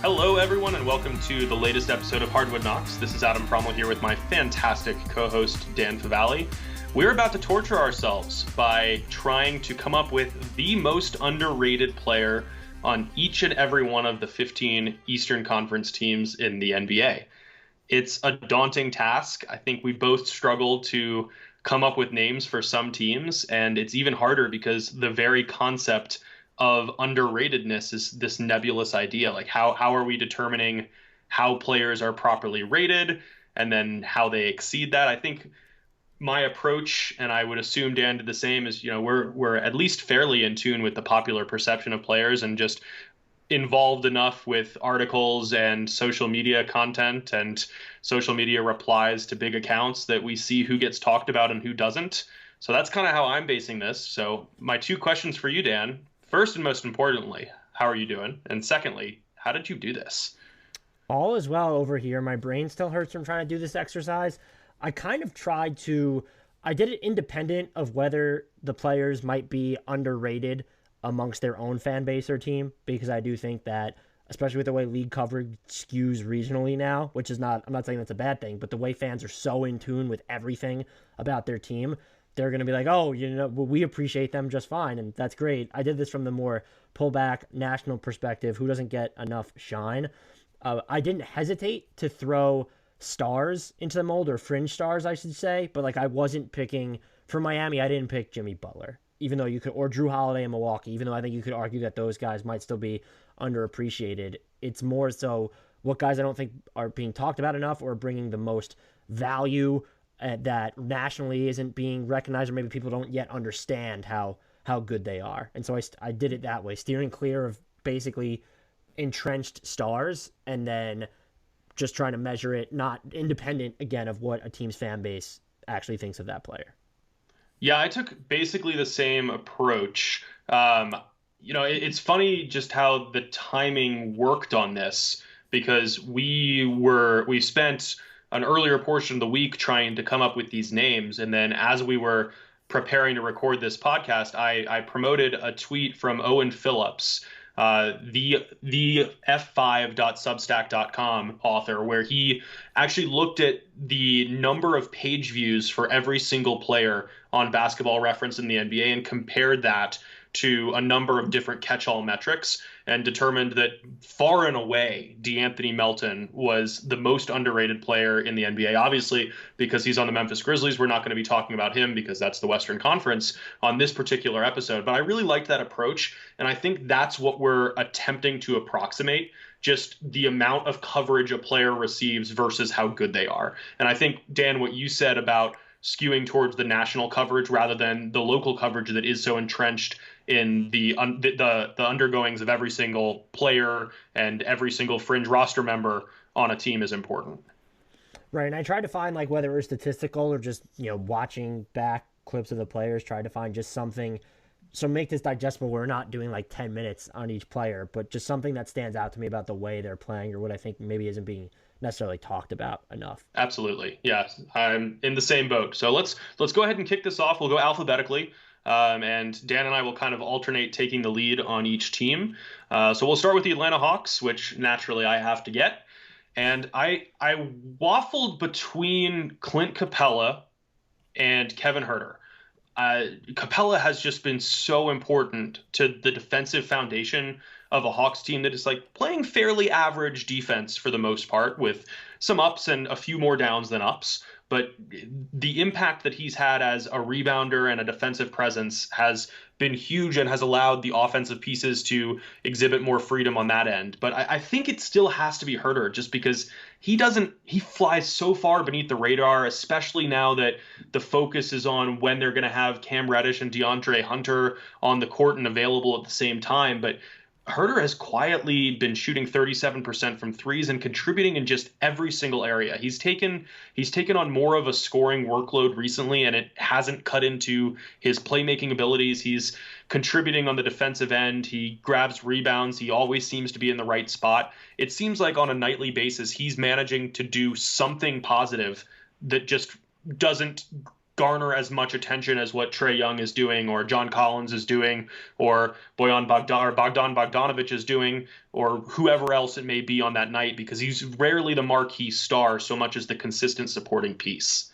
Hello, everyone, and welcome to the latest episode of Hardwood Knocks. This is Adam Frommel here with my fantastic co-host, Dan Thybulle. We're about to torture ourselves by trying to come up with the most underrated player on each and every one of the 15 Eastern Conference teams in the NBA. It's a daunting task. I think we both struggle to come up with names for some teams, and it's even harder because the very concept of underratedness is this nebulous idea. Like how are we determining how players are properly rated and then how they exceed that? I think my approach, and I would assume Dan did the same, is, we're at least fairly in tune with the popular perception of players and just involved enough with articles and social media content and social media replies to big accounts that we see who gets talked about and who doesn't. So that's kind of how I'm basing this. So my two questions for you, Dan. First and most importantly, how are you doing? And secondly, how did you do this? All is well over here. My brain still hurts from trying to do this exercise. I kind of I did it independent of whether the players might be underrated amongst their own fan base or team, because I do think that, especially with the way league coverage skews regionally now, which is I'm not saying that's a bad thing, but the way fans are so in tune with everything about their team, they're going to be like, oh, we appreciate them just fine, and that's great. I did this from the more pullback national perspective, who doesn't get enough shine. I didn't hesitate to throw stars into the mold, or fringe stars, I should say, but I wasn't picking, for Miami, I didn't pick Jimmy Butler, even though you could, or Drew Holiday in Milwaukee, even though I think you could argue that those guys might still be underappreciated. It's more so what guys I don't think are being talked about enough or bringing the most value that nationally isn't being recognized, or maybe people don't yet understand how good they are. And so I did it that way, steering clear of basically entrenched stars and then just trying to measure it, not independent, again, of what a team's fan base actually thinks of that player. Yeah, I took basically the same approach. It's funny just how the timing worked on this, because we spent an earlier portion of the week trying to come up with these names. And then as we were preparing to record this podcast, I promoted a tweet from Owen Phillips, the f5.substack.com author, where he actually looked at the number of page views for every single player on Basketball Reference in the NBA and compared that to a number of different catch-all metrics, and determined that far and away DeAnthony Melton was the most underrated player in the NBA. Obviously, because he's on the Memphis Grizzlies, we're not going to be talking about him because that's the Western Conference on this particular episode. But I really liked that approach, and I think that's what we're attempting to approximate, just the amount of coverage a player receives versus how good they are. And I think, Dan, what you said about skewing towards the national coverage rather than the local coverage that is so entrenched in the undergoings of every single player and every single fringe roster member on a team is important. Right, and I tried to find, whether it was statistical or just, watching back clips of the players, try to find just something, so make this digestible. We're not doing 10 minutes on each player, but just something that stands out to me about the way they're playing, or what I think maybe isn't being necessarily talked about enough. Absolutely. Yeah, I'm in the same boat. So let's go ahead and kick this off. We'll go alphabetically. And Dan and I will kind of alternate taking the lead on each team. So we'll start with the Atlanta Hawks, which naturally I have to get. And I waffled between Clint Capela and Kevin Huerter. Capela has just been so important to the defensive foundation of a Hawks team that is playing fairly average defense for the most part, with some ups and a few more downs than ups. But the impact that he's had as a rebounder and a defensive presence has been huge and has allowed the offensive pieces to exhibit more freedom on that end. But I think it still has to be Huerter, just because he flies so far beneath the radar, especially now that the focus is on when they're going to have Cam Reddish and DeAndre Hunter on the court and available at the same time. But Huerter has quietly been shooting 37% from threes and contributing in just every single area. He's taken on more of a scoring workload recently, and it hasn't cut into his playmaking abilities. He's contributing on the defensive end. He grabs rebounds. He always seems to be in the right spot. It seems like on a nightly basis, he's managing to do something positive that just doesn't garner as much attention as what Trae Young is doing, or John Collins is doing, or Bogdan Bogdanovic is doing, or whoever else it may be on that night, because he's rarely the marquee star so much as the consistent supporting piece.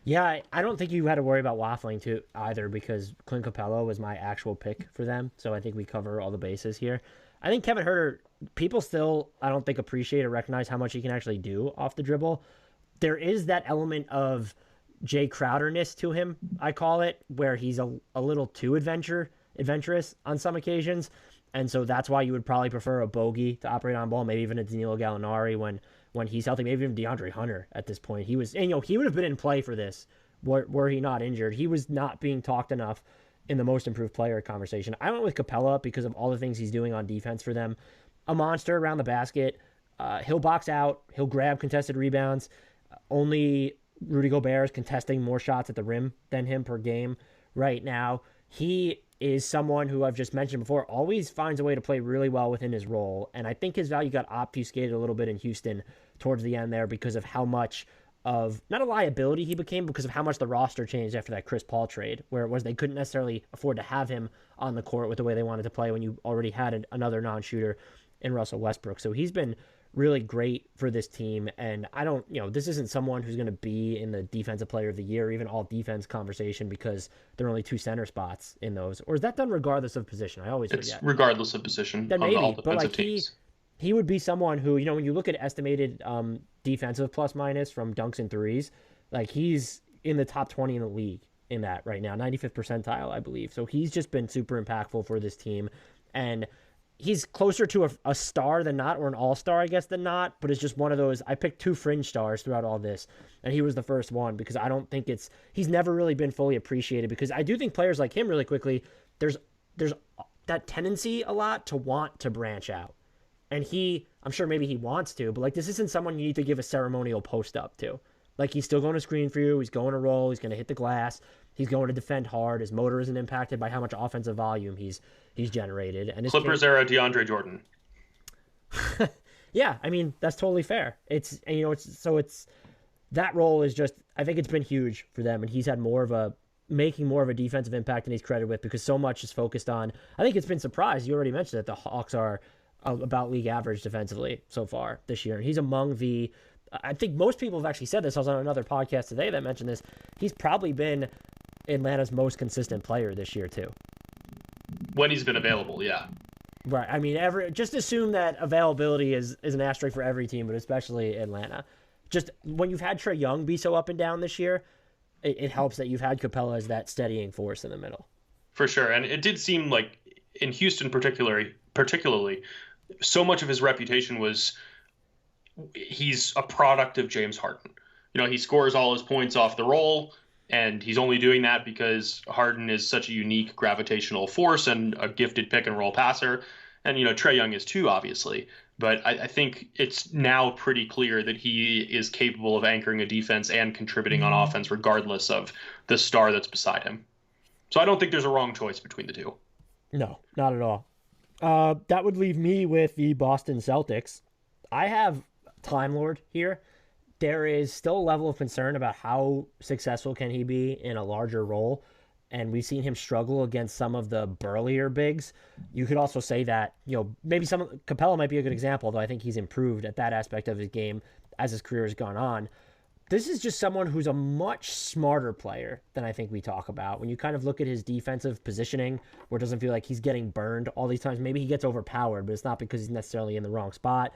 Yeah, I don't think you had to worry about waffling too either, because Clint Capela was my actual pick for them. So I think we cover all the bases here. I think Kevin Huerter, people still, I don't think, appreciate or recognize how much he can actually do off the dribble. There is that element of Jay Crowderness to him, I call it, where he's a little too adventurous on some occasions. And so that's why you would probably prefer a bogey to operate on ball, maybe even a Danilo Gallinari when he's healthy, maybe even DeAndre Hunter at this point. He was, and he would have been in play for this were he not injured. He was not being talked enough in the most improved player conversation. I went with Capela because of all the things he's doing on defense for them. A monster around the basket. He'll box out. He'll grab contested rebounds. Only Rudy Gobert is contesting more shots at the rim than him per game right now. He is someone who I've just mentioned before, always finds a way to play really well within his role. And I think his value got obfuscated a little bit in Houston towards the end there because of how much of, not a liability he became, because of how much the roster changed after that Chris Paul trade, where it was they couldn't necessarily afford to have him on the court with the way they wanted to play when you already had another non-shooter in Russell Westbrook. So he's been really great for this team. And I don't, this isn't someone who's going to be in the defensive player of the year, or even all defense conversation, because there are only 2 center spots in those. Or is that done regardless of position? I always forget. It's regardless of position. Then maybe, all but like teams. He would be someone who, when you look at estimated defensive plus minus from dunks and threes, like he's in the top 20 in the league in that right now, 95th percentile, I believe. So he's just been super impactful for this team. And he's closer to a star than not, or an all-star, I guess, than not, but it's just one of those, I picked 2 fringe stars throughout all this, and he was the first one, because I don't think he's never really been fully appreciated, because I do think players like him, really quickly, there's that tendency a lot to want to branch out. And I'm sure maybe he wants to, but like, this isn't someone you need to give a ceremonial post up to. Like, he's still going to screen for you, he's going to roll, he's going to hit the glass, he's going to defend hard, his motor isn't impacted by how much offensive volume he's generated. And Clippers era DeAndre Jordan. Yeah, I mean, that's totally fair. It's that role is just, I think it's been huge for them, and he's had making more of a defensive impact than he's credited with, because so much is focused on, I think it's been surprised, you already mentioned that the Hawks are about league average defensively so far this year, and he's among I think most people have actually said this. I was on another podcast today that mentioned this. He's probably been Atlanta's most consistent player this year too. When he's been available, yeah. Right. I mean, just assume that availability is an asterisk for every team, but especially Atlanta. Just when you've had Trae Young be so up and down this year, it helps that you've had Capela as that steadying force in the middle. For sure. And it did seem like in Houston particularly, so much of his reputation was he's a product of James Harden. He scores all his points off the roll, and he's only doing that because Harden is such a unique gravitational force and a gifted pick and roll passer. And, Trae Young is too, obviously. But I think it's now pretty clear that he is capable of anchoring a defense and contributing on offense regardless of the star that's beside him. So I don't think there's a wrong choice between the two. No, not at all. That would leave me with the Boston Celtics. I have Time Lord here. There is still a level of concern about how successful can he be in a larger role, and we've seen him struggle against some of the burlier bigs. You could also say that, maybe Capela might be a good example, though I think he's improved at that aspect of his game as his career has gone on. This is just someone who's a much smarter player than I think we talk about. When you kind of look at his defensive positioning, where it doesn't feel like he's getting burned all these times, maybe he gets overpowered, but it's not because he's necessarily in the wrong spot.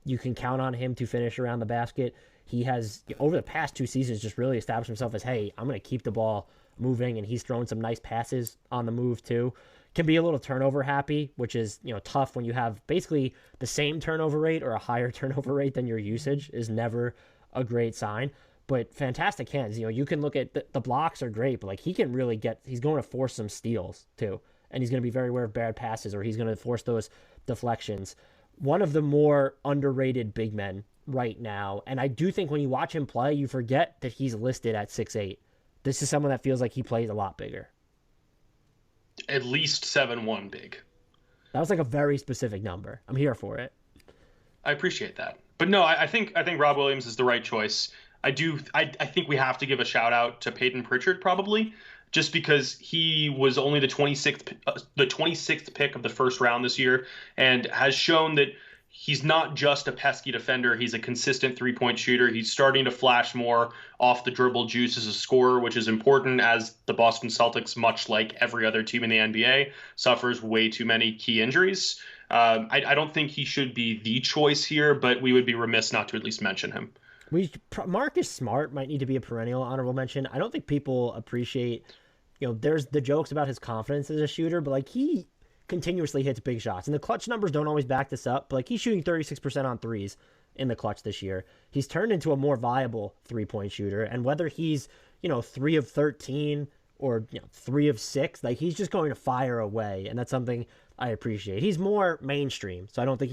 You can count on him to finish around the basket. He has, over the past 2 seasons, just really established himself as, hey, I'm going to keep the ball moving, and he's thrown some nice passes on the move too. Can be a little turnover happy, which is, tough when you have basically the same turnover rate or a higher turnover rate than your usage is never a great sign. But fantastic hands. You can look at the blocks are great, but like he's going to force some steals too. And he's going to be very aware of bad passes, or he's going to force those deflections. One of the more underrated big men right now. And I do think when you watch him play, you forget that he's listed at 6'8". This is someone that feels like he plays a lot bigger. At least 7'1" big. That was like a very specific number. I'm here for it. I appreciate that. But no, I think Rob Williams is the right choice. I think we have to give a shout out to Peyton Pritchard probably, just because he was only the 26th pick of the first round this year and has shown that he's not just a pesky defender. He's a consistent three-point shooter. He's starting to flash more off the dribble juice as a scorer, which is important as the Boston Celtics, much like every other team in the NBA, suffers way too many key injuries. I don't think he should be the choice here, but we would be remiss not to at least mention him. Marcus Smart might need to be a perennial honorable mention. I don't think people appreciate, there's the jokes about his confidence as a shooter, but like he continuously hits big shots. And the clutch numbers don't always back this up, but like he's shooting 36% on threes in the clutch this year. He's turned into a more viable three-point shooter. And whether he's, 3 of 13 or 3 of 6, like he's just going to fire away. And that's something I appreciate. He's more mainstream, so I don't think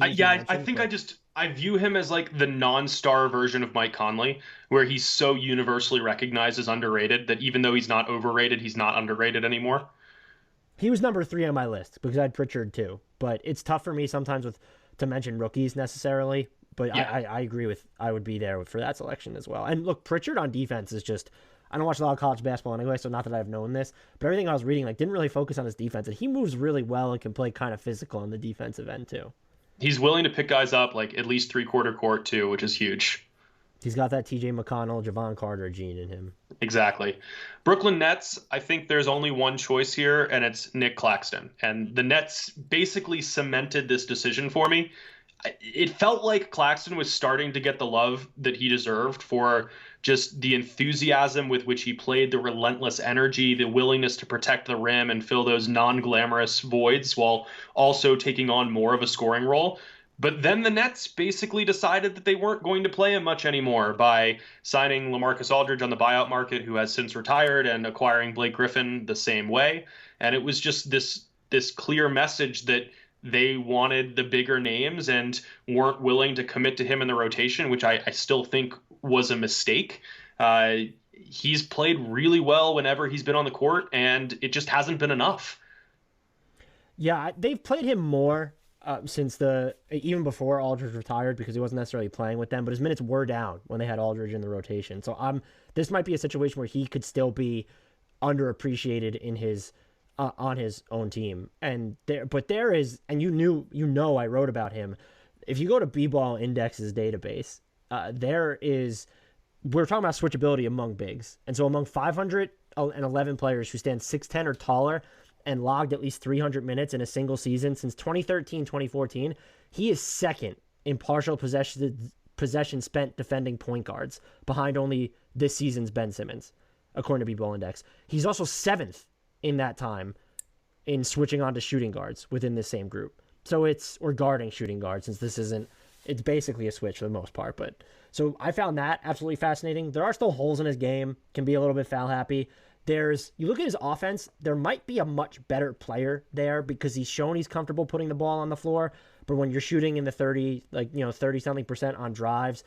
I view him as like the non-star version of Mike Conley, where he's so universally recognized as underrated that even though he's not overrated, he's not underrated anymore. He was number 3 on my list because I had Pritchard too. But it's tough for me sometimes to mention rookies necessarily. But yeah. I agree with I would be there for that selection as well. And look, Pritchard on defense is just I don't watch a lot of college basketball anyway, so not that I've known this, but everything I was reading didn't really focus on his defense, and he moves really well and can play kind of physical on the defensive end too. He's willing to pick guys up like at least three-quarter court too, which is huge. He's got that T.J. McConnell, Javon Carter gene in him. Exactly. Brooklyn Nets, I think there's only one choice here, and it's Nick Claxton. And the Nets basically cemented this decision for me. It felt like Claxton was starting to get the love that he deserved for just the enthusiasm with which he played, the relentless energy, the willingness to protect the rim and fill those non-glamorous voids while also taking on more of a scoring role. But then the Nets basically decided that they weren't going to play him much anymore by signing LaMarcus Aldridge on the buyout market, who has since retired, and acquiring Blake Griffin the same way. And it was just this clear message that they wanted the bigger names and weren't willing to commit to him in the rotation, which I still think was a mistake. He's played really well whenever he's been on the court, and it just hasn't been enough. Yeah, they've played him more since even before Aldridge retired because he wasn't necessarily playing with them, but his minutes were down when they had Aldridge in the rotation. So this might be a situation where he could still be underappreciated in his on his own team. And there is, and I wrote about him. If you go to B-Ball Index's database, we're talking about switchability among bigs. And so among 511 players who stand 6'10 or taller and logged at least 300 minutes in a single season since 2013-2014, he is second in partial possession spent defending point guards, behind only this season's Ben Simmons, according to B-Ball Index. He's also 7th in that time in switching on to shooting guards within this same group. Or guarding shooting guards, since it's basically a switch for the most part. But so I found that absolutely fascinating. There are still holes in his game, can be a little bit foul happy. You look at his offense, there might be a much better player there because he's shown he's comfortable putting the ball on the floor. But when you're shooting in the 30-something% on drives,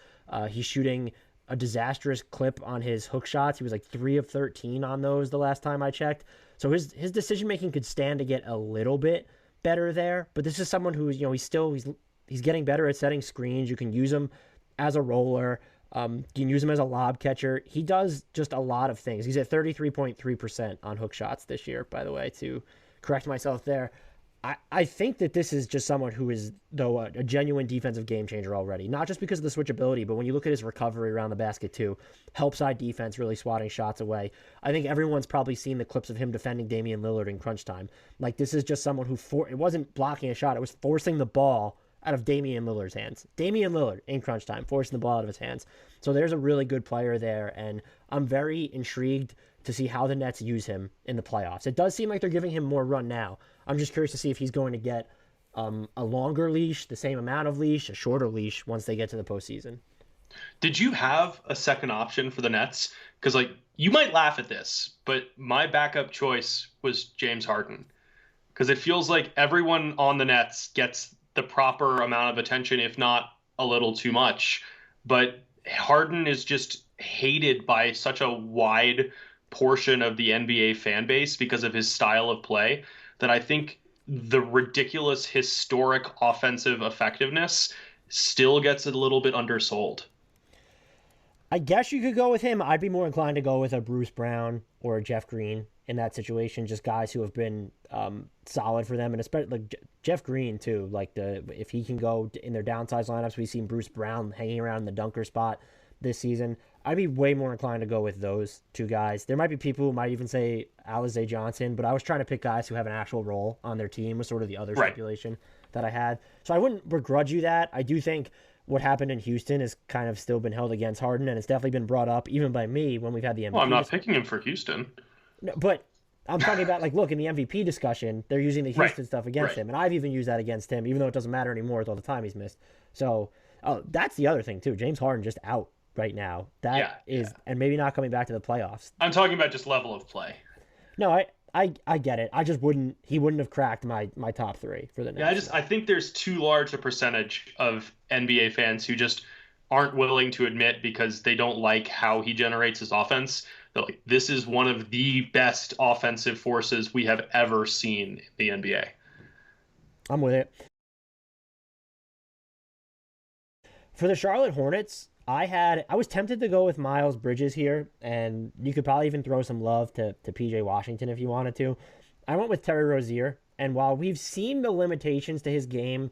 he's shooting a disastrous clip on his hook shots. He was like 3 of 13 on those the last time I checked. So his decision-making could stand to get a little bit better there. But this is someone who, he's getting better at setting screens. You can use him as a roller. You can use him as a lob catcher. He does just a lot of things. He's at 33.3% on hook shots this year, by the way, to correct myself there. I think that this is just someone who is, though, a genuine defensive game changer already. Not just because of the switchability, but when you look at his recovery around the basket, too. Help side defense, really swatting shots away. I think everyone's probably seen the clips of him defending Damian Lillard in crunch time. Like, this is just someone who, it wasn't blocking a shot. It was forcing the ball out of Damian Lillard's hands. Damian Lillard in crunch time, forcing the ball out of his hands. So there's a really good player there, and I'm very intrigued to see how the Nets use him in the playoffs. It does seem like they're giving him more run now. I'm just curious to see if he's going to get a longer leash, the same amount of leash, a shorter leash once they get to the postseason. Did you have a second option for the Nets? Because, you might laugh at this, but my backup choice was James Harden. Because it feels like everyone on the Nets gets the proper amount of attention, if not a little too much. But Harden is just hated by such a wide portion of the NBA fan base because of his style of play that I think the ridiculous historic offensive effectiveness still gets a little bit undersold. I guess you could go with him. I'd be more inclined to go with a Bruce Brown or a Jeff Green in that situation. Just guys who have been solid for them, and especially like Jeff Green too. Like if he can go in their downsized lineups, we've seen Bruce Brown hanging around in the dunker spot this season. I'd be way more inclined to go with those two guys. There might be people who might even say Alize Johnson, but I was trying to pick guys who have an actual role on their team was sort of the other Right. stipulation that I had. So I wouldn't begrudge you that. I do think what happened in Houston has kind of still been held against Harden, and it's definitely been brought up even by me when we've had the Well, I'm MVP. not picking him for Houston. No, but I'm talking about like, look, in the MVP discussion, they're using the Right. Houston stuff against Right. him, and I've even used that against him, even though it doesn't matter anymore with all the time he's missed. So, oh, that's the other thing too. James Harden just out right now. Yeah, And maybe not coming back to the playoffs. I'm talking about just level of play. No, I get it. I just wouldn't. He wouldn't have cracked my top three for the next. Yeah, I think there's too large a percentage of NBA fans who just aren't willing to admit because they don't like how he generates his offense. They're like, this is one of the best offensive forces we have ever seen in the NBA. I'm with it. For the Charlotte Hornets, I was tempted to go with Miles Bridges here, and you could probably even throw some love to PJ Washington if you wanted to. I went with Terry Rozier, and while we've seen the limitations to his game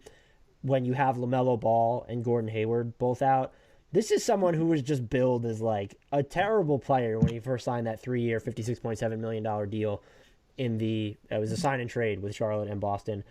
when you have LaMelo Ball and Gordon Hayward both out, this is someone who was just billed as like a terrible player when he first signed that 3-year, $56.7 million deal it was a sign and trade with Charlotte and Boston.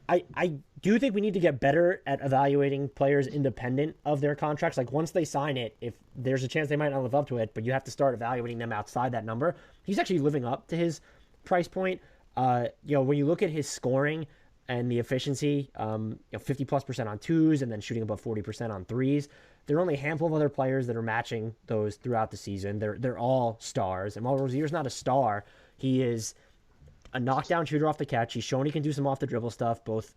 I do think we need to get better at evaluating players independent of their contracts. Like once they sign it, if there's a chance they might not live up to it, but you have to start evaluating them outside that number. He's actually living up to his price point. When you look at his scoring and the efficiency, 50+% on twos and then shooting above 40% on threes. There are only a handful of other players that are matching those throughout the season. They're all stars. And while Rozier's not a star, he is a knockdown shooter off the catch. He's shown he can do some off the dribble stuff, both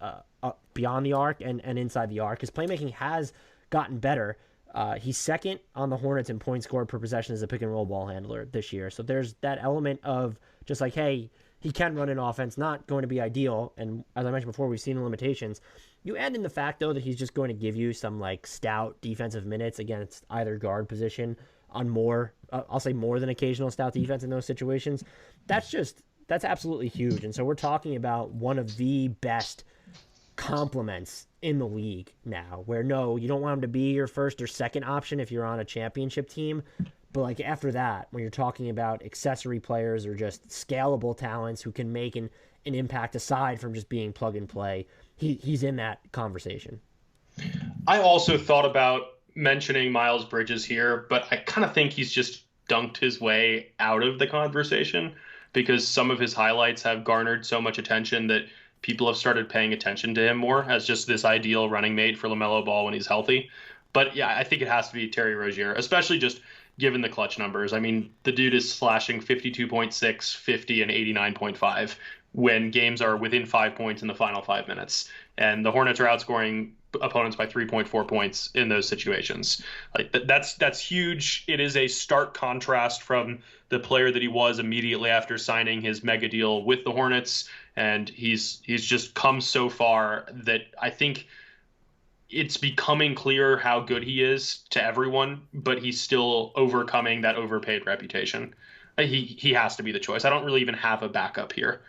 beyond the arc and inside the arc. His playmaking has gotten better. He's second on the Hornets in points scored per possession as a pick and roll ball handler this year. So there's that element of just like, hey, he can run an offense, not going to be ideal. And as I mentioned before, we've seen the limitations. You add in the fact, though, that he's just going to give you some like stout defensive minutes against either guard position on more, I'll say more than occasional stout defense in those situations. That's absolutely huge. And so we're talking about one of the best complements in the league now, where no, you don't want him to be your first or second option if you're on a championship team. But like after that, when you're talking about accessory players or just scalable talents who can make an impact aside from just being plug and play, he's in that conversation. I also thought about mentioning Miles Bridges here, but I kind of think he's just dunked his way out of the conversation because some of his highlights have garnered so much attention that people have started paying attention to him more as just this ideal running mate for LaMelo Ball when he's healthy. But yeah, I think it has to be Terry Rozier, especially just given the clutch numbers. I mean, the dude is slashing 52.6, 50, and 89.5 when games are within 5 points in the final 5 minutes. And the Hornets are outscoring opponents by 3.4 points in those situations. Like that's huge. It is a stark contrast from the player that he was immediately after signing his mega deal with the Hornets, and he's just come so far that I think it's becoming clear how good he is to everyone, but he's still overcoming that overpaid reputation. He has to be the choice. I don't really even have a backup here.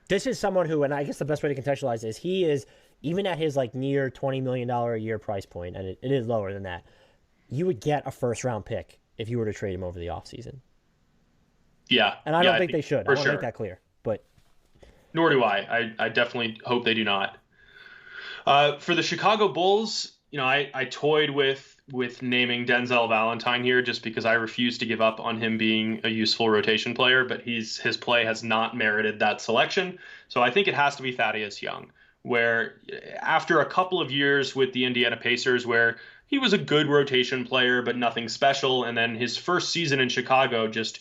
This is someone who, and I guess the best way to contextualize this, he is, even at his like near $20 million a year price point, and it is lower than that, you would get a first round pick if you were to trade him over the offseason. Yeah. And I don't think they should. I want to make that clear. But nor do I. I definitely hope they do not. For the Chicago Bulls, I toyed with naming Denzel Valentine here just because I refuse to give up on him being a useful rotation player, but his play has not merited that selection. So I think it has to be Thaddeus Young, where after a couple of years with the Indiana Pacers where he was a good rotation player but nothing special, and then his first season in Chicago just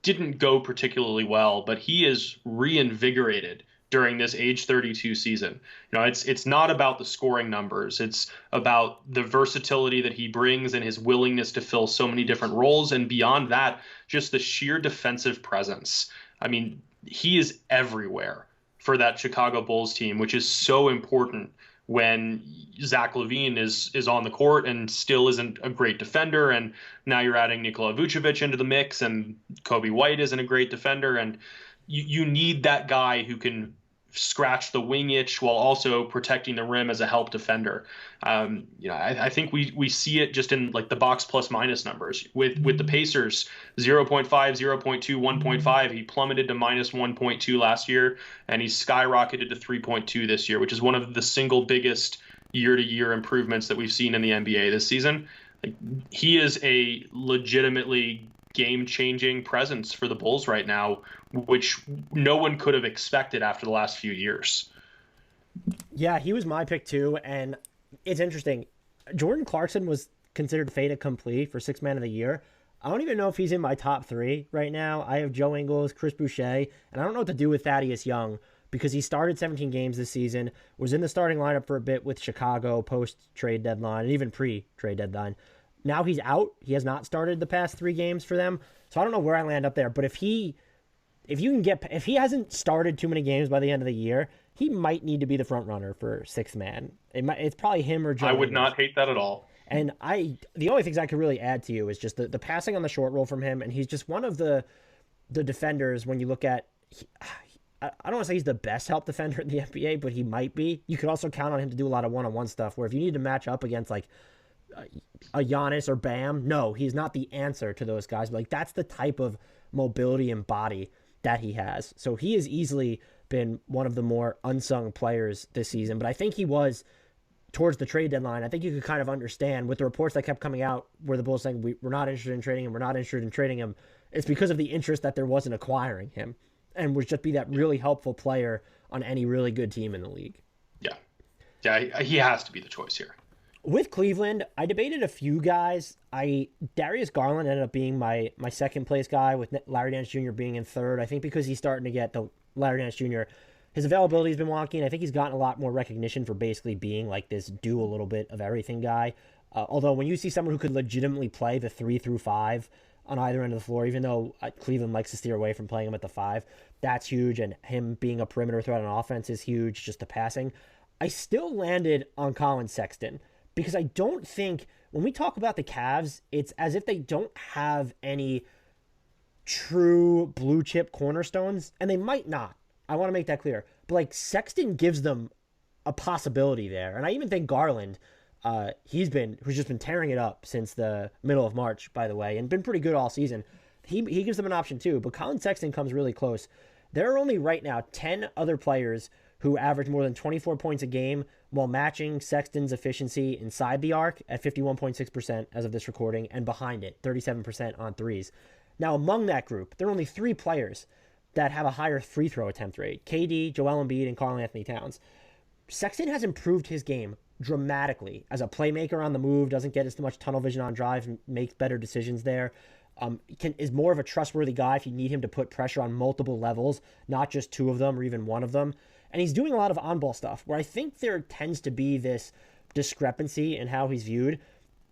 didn't go particularly well, but he is reinvigorated during this age 32 season. It's not about the scoring numbers. It's about the versatility that he brings and his willingness to fill so many different roles. And beyond that, just the sheer defensive presence. I mean, he is everywhere for that Chicago Bulls team, which is so important when Zach LaVine is on the court and still isn't a great defender. And now you're adding Nikola Vucevic into the mix, and Kobe White isn't a great defender. And you need that guy who can scratch the wing itch while also protecting the rim as a help defender. I think we see it just in like the box plus minus numbers with the Pacers, 0.5, 0.2, 1.5. He plummeted to minus 1.2 last year, and he's skyrocketed to 3.2 this year, which is one of the single biggest year-to-year improvements that we've seen in the NBA this season. Like, he is a legitimately game-changing presence for the Bulls right now, which no one could have expected after the last few years. Yeah, he was my pick too, and it's interesting. Jordan Clarkson was considered fait accompli for Sixth Man of the Year. I don't even know if he's in my top 3 right now. I have Joe Ingles, Chris Boucher, and I don't know what to do with Thaddeus Young because he started 17 games this season, was in the starting lineup for a bit with Chicago post-trade deadline, and even pre-trade deadline. Now he's out. He has not started the past 3 games for them, so I don't know where I land up there. But if he hasn't started too many games by the end of the year, he might need to be the front runner for Sixth Man. It's probably him or Joe. I would not hate that at all. And the only things I could really add to you is just the passing on the short roll from him, and he's just one of the defenders when you look at. I don't want to say he's the best help defender in the NBA, but he might be. You could also count on him to do a lot of one-on-one stuff. Where if you need to match up against like a Giannis or Bam, no, he's not the answer to those guys. But like that's the type of mobility and body that he has. So he has easily been one of the more unsung players this season. But I think he was towards the trade deadline. I think you could kind of understand with the reports that kept coming out where the Bulls saying we're not interested in trading him, we're not interested in trading him. It's because of the interest that there was in acquiring him and would just be that really helpful player on any really good team in the league. Yeah, he has to be the choice here. With Cleveland, I debated a few guys. Darius Garland ended up being my second place guy, with Larry Nance Jr. being in third. I think because he's starting to get the Larry Nance Jr. His availability has been wonky, and I think he's gotten a lot more recognition for basically being like this do a little bit of everything guy. Although when you see someone who could legitimately play the 3 through 5 on either end of the floor, even though Cleveland likes to steer away from playing him at the 5, that's huge, and him being a perimeter threat on offense is huge, just the passing. I still landed on Collin Sexton because I don't think, when we talk about the Cavs, it's as if they don't have any true blue chip cornerstones, and they might not. I want to make that clear. But like Sexton gives them a possibility there. And I even think Garland, who's just been tearing it up since the middle of March, by the way, and been pretty good all season. He gives them an option too. But Collin Sexton comes really close. There are only right now 10 other players who average more than 24 points a game while matching Sexton's efficiency inside the arc at 51.6% as of this recording, and behind it, 37% on threes. Now, among that group, there are only 3 players that have a higher free throw attempt rate: KD, Joel Embiid, and Karl Anthony Towns. Sexton has improved his game dramatically as a playmaker on the move, doesn't get as much tunnel vision on drive, makes better decisions there. Is more of a trustworthy guy if you need him to put pressure on multiple levels, not just 2 of them or even 1 of them. And he's doing a lot of on-ball stuff where I think there tends to be this discrepancy in how he's viewed.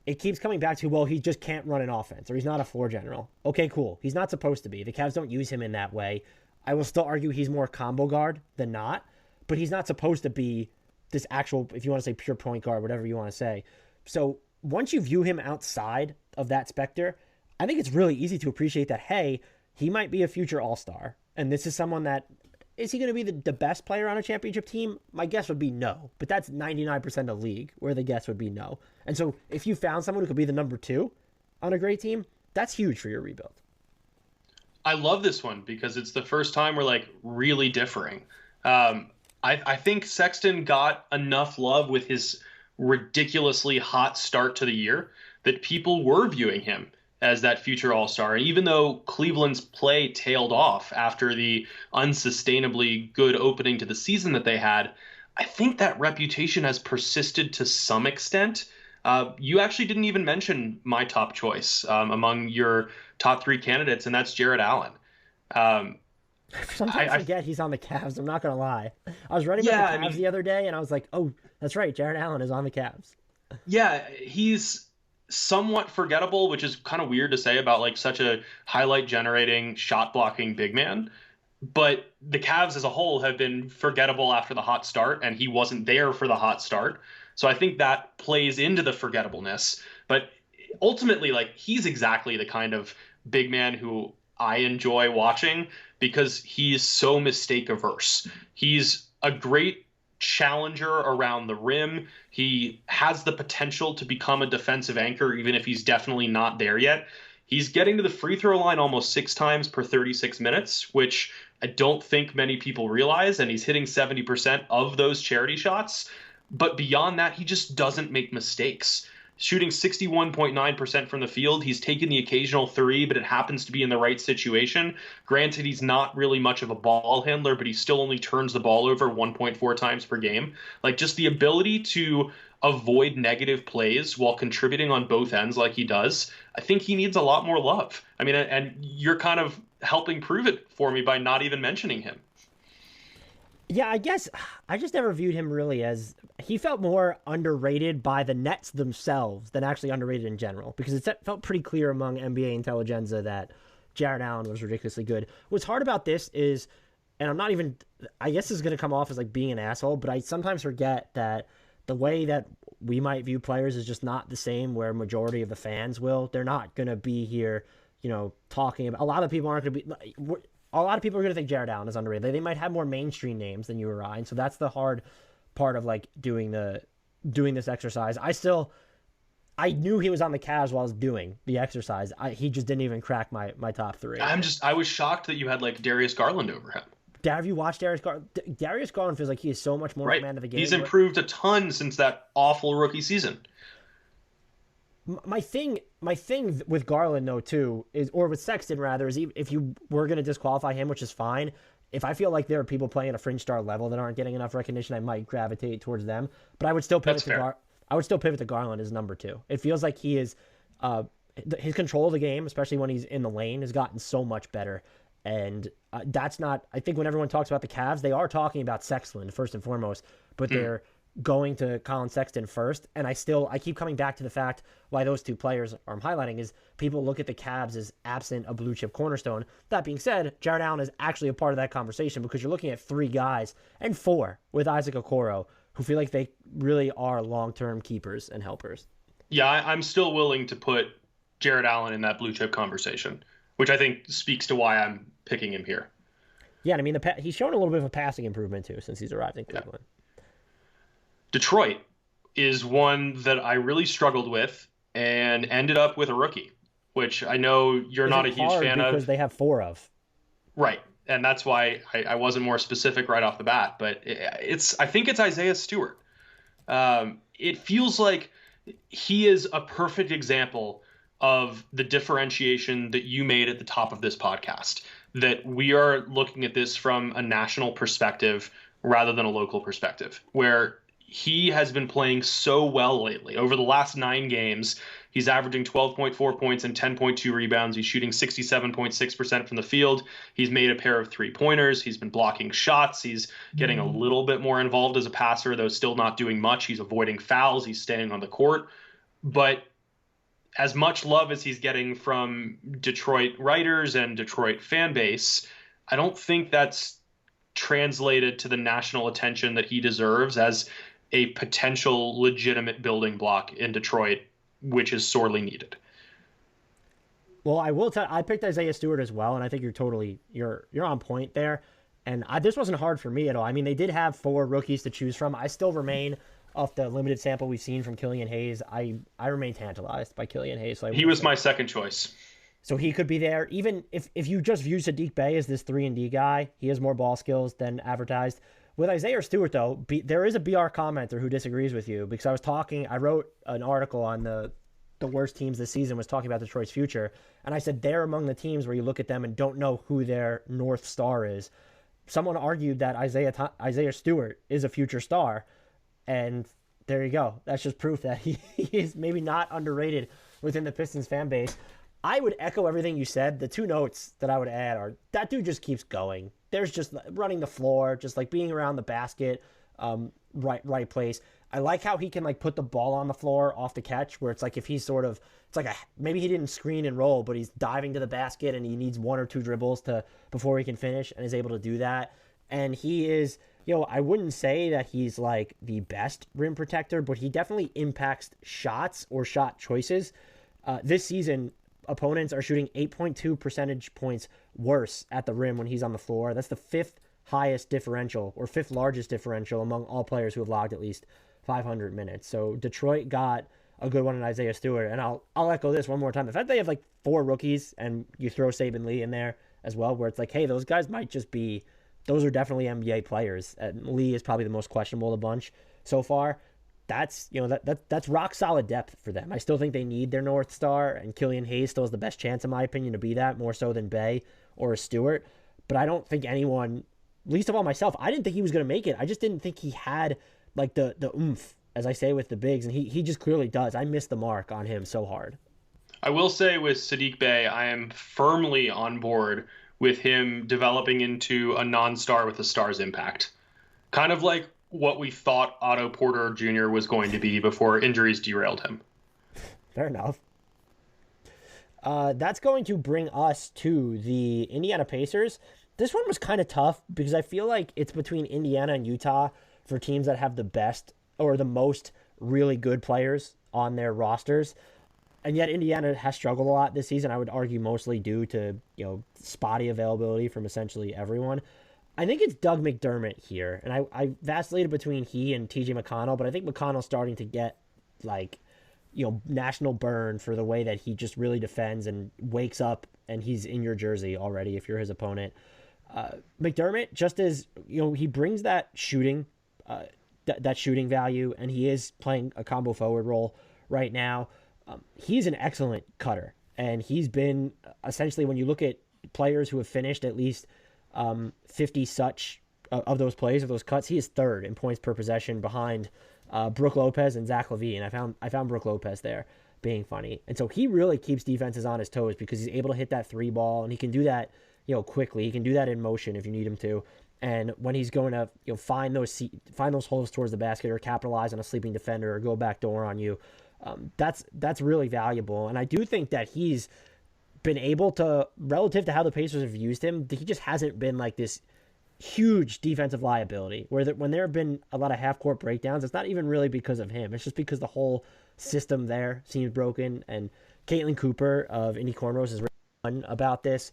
It keeps coming back to, well, he just can't run an offense, or he's not a floor general. Okay, cool. He's not supposed to be. The Cavs don't use him in that way. I will still argue he's more combo guard than not, but he's not supposed to be this actual, if you want to say pure point guard, whatever you want to say. So once you view him outside of that specter, I think it's really easy to appreciate that, hey, he might be a future all-star. And this is someone that, is he going to be the best player on a championship team? My guess would be no, but that's 99% of the league where the guess would be no. And so if you found someone who could be the number 2 on a great team, that's huge for your rebuild. I love this one because it's the first time we're like really differing. I think Sexton got enough love with his ridiculously hot start to the year that people were viewing him as that future all-star. And even though Cleveland's play tailed off after the unsustainably good opening to the season that they had, I think that reputation has persisted to some extent. You actually didn't even mention my top choice among your top 3 candidates, and that's Jarrett Allen. Sometimes I forget he's on the Cavs. I'm not going to lie. I was writing about the Cavs the other day, and I was like, oh, that's right. Jarrett Allen is on the Cavs. Yeah, he's somewhat forgettable, which is kind of weird to say about like such a highlight generating, shot blocking big man. But the Cavs as a whole have been forgettable after the hot start, and he wasn't there for the hot start. So I think that plays into the forgettableness. But ultimately, like, he's exactly the kind of big man who I enjoy watching because he's so mistake averse. He's a great challenger around the rim. He has the potential to become a defensive anchor, even if he's definitely not there yet. He's getting to the free throw line almost 6 times per 36 minutes, which I don't think many people realize. And he's hitting 70% of those charity shots. But beyond that, he just doesn't make mistakes. Shooting 61.9% from the field. He's taken the occasional three, but it happens to be in the right situation. Granted, he's not really much of a ball handler, but he still only turns the ball over 1.4 times per game. Like, just the ability to avoid negative plays while contributing on both ends like he does, I think he needs a lot more love. I mean, and you're kind of helping prove it for me by not even mentioning him. Yeah, I guess I just never viewed him really as he felt more underrated by the Nets themselves than actually underrated in general because it felt pretty clear among NBA intelligentsia that Jared Allen was ridiculously good. What's hard about this is, and I'm not even, I guess this is going to come off as like being an asshole, but I sometimes forget that the way that we might view players is just not the same where majority of the fans will. They're not going to be here, talking about, a lot of people aren't going to be, a lot of people are going to think Jared Allen is underrated. They might have more mainstream names than you or I, and so that's the hard part of like doing this exercise. I knew he was on the Cavs while I was doing the exercise. He just didn't even crack my top three. I was shocked that you had like Darius Garland over him. Have you watched Darius Garland? Darius Garland feels like he is so much more command of the game. He's improved a ton since that awful rookie season. My thing with Garland though too is, or with Sexton rather, is if you were going to disqualify him, which is fine. If I feel like there are people playing at a fringe star level that aren't getting enough recognition, I might gravitate towards them. But I would still pivot to Garland as number 2. It feels like he is his control of the game, especially when he's in the lane, has gotten so much better. And that's not. I think when everyone talks about the Cavs, they are talking about Sexton first and foremost, but they're going to Collin Sexton first. And I keep coming back to the fact why those two players I'm highlighting is people look at the Cavs as absent a blue chip cornerstone. That being said, Jared Allen is actually a part of that conversation because you're looking at 3 guys and 4 with Isaac Okoro who feel like they really are long-term keepers and helpers. Yeah, I'm still willing to put Jared Allen in that blue chip conversation, which I think speaks to why I'm picking him here. Yeah, I mean, he's shown a little bit of a passing improvement too since he's arrived in Cleveland. Yeah. Detroit is one that I really struggled with and ended up with a rookie, which I know you're not a huge fan of. Because they have 4 of. Right. And that's why I wasn't more specific right off the bat. But I think it's Isaiah Stewart. It feels like he is a perfect example of the differentiation that you made at the top of this podcast, that we are looking at this from a national perspective rather than a local perspective, where he has been playing so well lately. Over the last 9 games, he's averaging 12.4 points and 10.2 rebounds. He's shooting 67.6% from the field. He's made a pair of 3-pointers. He's been blocking shots. He's getting a little bit more involved as a passer, though still not doing much. He's avoiding fouls. He's staying on the court. But as much love as he's getting from Detroit writers and Detroit fan base, I don't think that's translated to the national attention that he deserves as a potential legitimate building block in Detroit, which is sorely needed. Well, I will tell. I picked Isaiah Stewart as well, and I think you're on point there. And this wasn't hard for me at all. I mean, they did have 4 rookies to choose from. I still remain, off the limited sample we've seen from Killian Hayes, I remain tantalized by Killian Hayes. So he was my second choice. So he could be there. Even if you just view Sadiq Bey as this 3-and-D guy, he has more ball skills than advertised. With Isaiah Stewart, though, there is a BR commenter who disagrees with you because I wrote an article on the worst teams this season, was talking about Detroit's future, and I said they're among the teams where you look at them and don't know who their North Star is. Someone argued that Isaiah Stewart is a future star, and there you go. That's just proof that he is maybe not underrated within the Pistons fan base. I would echo everything you said. The 2 notes that I would add are that dude just keeps going. There's just running the floor, just like being around the basket, right place. I like how he can like put the ball on the floor off the catch, where it's like if he's sort of it's like maybe he didn't screen and roll, but he's diving to the basket and he needs one or two dribbles to before he can finish, and is able to do that. And he is, I wouldn't say that he's like the best rim protector, but he definitely impacts shots or shot choices. This season, opponents are shooting 8.2 percentage points worse at the rim when he's on the floor. That's the fifth highest differential or fifth largest differential among all players who have logged at least 500 minutes. So Detroit got a good one in Isaiah Stewart. And I'll echo this one more time. The fact they have like 4 rookies and you throw Saban Lee in there as well, where it's like, hey, those guys might just be, those are definitely NBA players. And Lee is probably the most questionable of the bunch so far. That's, that's rock solid depth for them. I still think they need their North Star, and Killian Hayes still has the best chance, in my opinion, to be that, more so than Bay or Stewart. But I don't think anyone, least of all myself, I didn't think he was going to make it. I just didn't think he had like the oomph, as I say with the bigs, and he just clearly does. I missed the mark on him so hard. I will say with Saddiq Bey, I am firmly on board with him developing into a non-star with a star's impact. Kind of like what we thought Otto Porter Jr. was going to be before injuries derailed him. Fair enough. That's going to bring us to the Indiana Pacers. This one was kind of tough because I feel like it's between Indiana and Utah for teams that have the best or the most really good players on their rosters. And yet Indiana has struggled a lot this season. I would argue mostly due to, spotty availability from essentially everyone. I think it's Doug McDermott here. And I vacillated between he and TJ McConnell, but I think McConnell's starting to get national burn for the way that he just really defends and wakes up and he's in your jersey already if you're his opponent. McDermott, just as, he brings that shooting, that shooting value, and he is playing a combo forward role right now. He's an excellent cutter, and he's been essentially, when you look at players who have finished at least 50 such of those plays, of those cuts, he is third in points per possession behind Brook Lopez and Zach LaVine. I found Brook Lopez there being funny. And so he really keeps defenses on his toes because he's able to hit that 3 ball, and he can do that, quickly. He can do that in motion if you need him to. And when he's going to find those holes towards the basket or capitalize on a sleeping defender or go back door on you, that's really valuable. And I do think that he's been able to, relative to how the Pacers have used him, he just hasn't been like this huge defensive liability when there have been a lot of half-court breakdowns. It's not even really because of him. It's just because the whole system there seems broken. And Caitlin Cooper of Indy Cornrows has written about this.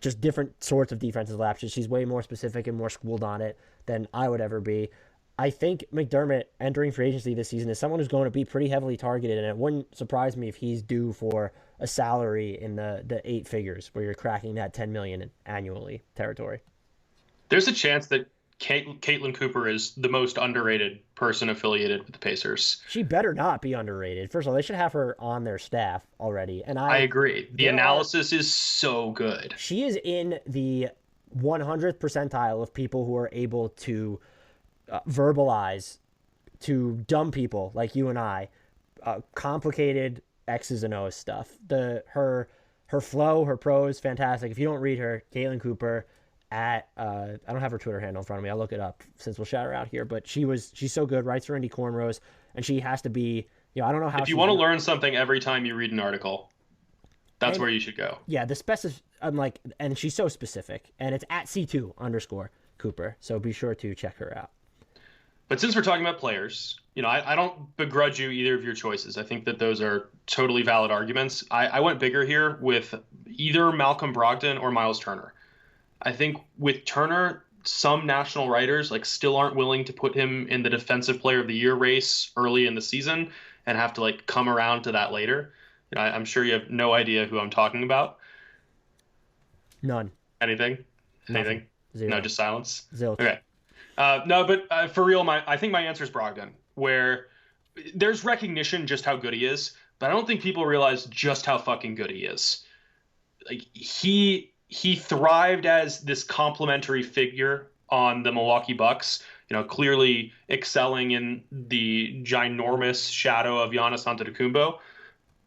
Just different sorts of defensive lapses. She's way more specific and more schooled on it than I would ever be. I think McDermott entering free agency this season is someone who's going to be pretty heavily targeted, and it wouldn't surprise me if he's due for a salary in the 8 figures where you're cracking that $10 million annually territory. There's a chance that Caitlin Cooper is the most underrated person affiliated with the Pacers. She better not be underrated. First of all, they should have her on their staff already. And I agree. The analysis is so good. She is in the 100th percentile of people who are able to verbalize to dumb people like you and I complicated X's and O's stuff. Her flow, her prose, fantastic. If you don't read her, Caitlin Cooper at I don't have her Twitter handle in front of me. I'll look it up since we'll shout her out here. But she's so good, writes for Indy Cornrows, and she has to be. I don't know how. If you want to learn something every time you read an article, that's where you should go. Yeah, and she's so specific, and it's at C2_Cooper. So be sure to check her out. But since we're talking about players, I don't begrudge you either of your choices. I think that those are totally valid arguments. I went bigger here with either Malcolm Brogdon or Myles Turner. I think with Turner, some national writers still aren't willing to put him in the Defensive Player of the Year race early in the season and have to come around to that later. I'm sure you have no idea who I'm talking about. None. Anything? Nothing. Zero. No, just silence. Zilch. Okay. No, but for real, I think my answer is Brogdon, where there's recognition just how good he is, but I don't think people realize just how fucking good he is. He thrived as this complementary figure on the Milwaukee Bucks, clearly excelling in the ginormous shadow of Giannis Antetokounmpo.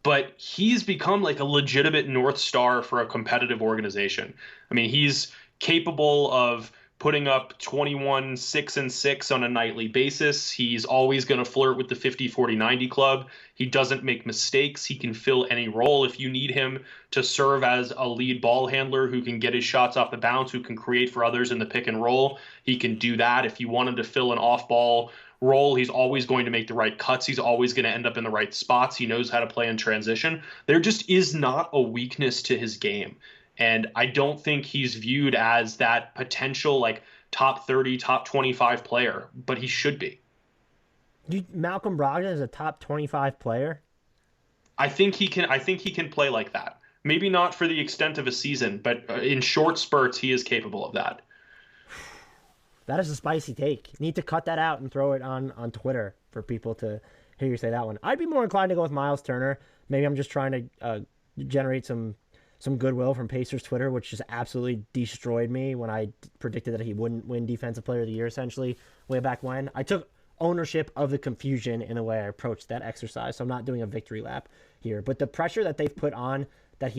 But he's become a legitimate North Star for a competitive organization. I mean, he's capable of putting up 21, 6, and 6 on a nightly basis. He's always going to flirt with the 50, 40, 90 club. He doesn't make mistakes. He can fill any role. If you need him to serve as a lead ball handler who can get his shots off the bounce, who can create for others in the pick and roll, he can do that. If you want him to fill an off-ball role, he's always going to make the right cuts. He's always going to end up in the right spots. He knows how to play in transition. There just is not a weakness to his game. And I don't think he's viewed as that potential like top 30, top 25 player, but he should be. Malcolm Brogdon is a top 25 player? I think he can play like that. Maybe not for the extent of a season, but in short spurts, he is capable of that. That is a spicy take. You need to cut that out and throw it on Twitter for people to hear you say that one. I'd be more inclined to go with Myles Turner. Maybe I'm just trying to generate some goodwill from Pacers Twitter, which just absolutely destroyed me when I predicted that he wouldn't win Defensive Player of the Year, essentially, way back when. I took ownership of the confusion in the way I approached that exercise, so I'm not doing a victory lap here. But the pressure that they've put on, that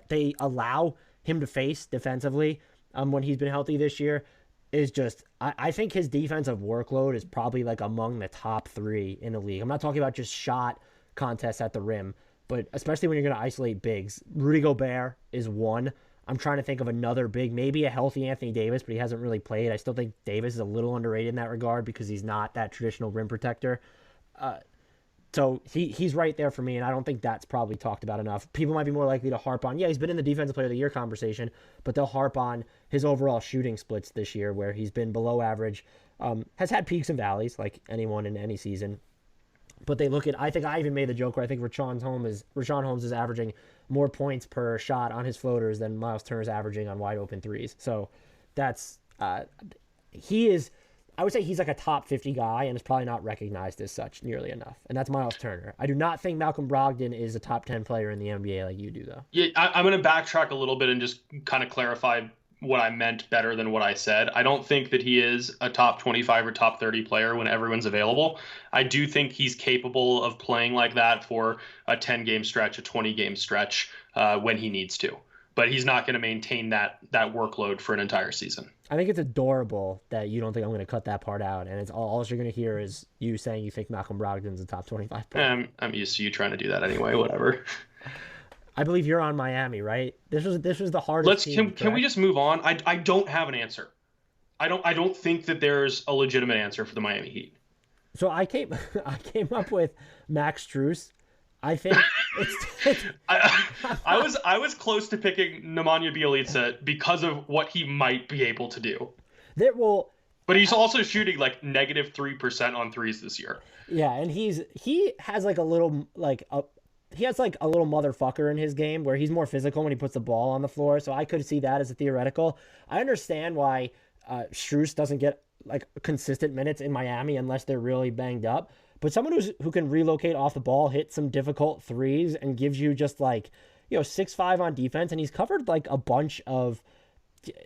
they allow him to face defensively when he's been healthy this year, is just, I think his defensive workload is probably like among the top 3 in the league. I'm not talking about just shot contests at the rim, but especially when you're going to isolate bigs. Rudy Gobert is one. I'm trying to think of another big, maybe a healthy Anthony Davis, but he hasn't really played. I still think Davis is a little underrated in that regard because he's not that traditional rim protector. So he's right there for me, and I don't think that's probably talked about enough. People might be more likely to harp on, he's been in the Defensive Player of the Year conversation, but they'll harp on his overall shooting splits this year where he's been below average, has had peaks and valleys like anyone in any season. But they look at, I think I even made the joke where I think Richaun Holmes is averaging more points per shot on his floaters than Myles Turner is averaging on wide open threes. So that's, I would say he's like a top 50 guy and is probably not recognized as such nearly enough. And that's Myles Turner. I do not think Malcolm Brogdon is a top 10 player in the NBA like you do, though. Yeah, I'm going to backtrack a little bit and just kind of clarify what I meant better than what I said. I don't think that he is a top 25 or top 30 player when everyone's available. I do think he's capable of playing like that for a 10-game stretch, a 20-game stretch when he needs to. But he's not going to maintain that workload for an entire season. I think it's adorable that you don't think I'm going to cut that part out, and it's all you're going to hear is you saying you think Malcolm Brogdon's a top 25 player. I'm used to you trying to do that anyway. Whatever. I believe you're on Miami, right? This was the hardest team. Can we just move on? I don't have an answer. I don't think that there's a legitimate answer for the Miami Heat. So I came up with Max Strus. I think it's I was close to picking Nemanja Bjelica because of what he might be able to do. But he's also shooting like negative 3% on threes this year. Yeah, and he has like a little motherfucker in his game where he's more physical when he puts the ball on the floor. So I could see that as a theoretical. I understand why Strus doesn't get like consistent minutes in Miami unless they're really banged up. But someone who can relocate off the ball, hit some difficult threes, and gives you just like 6'5" on defense, and he's covered like a bunch of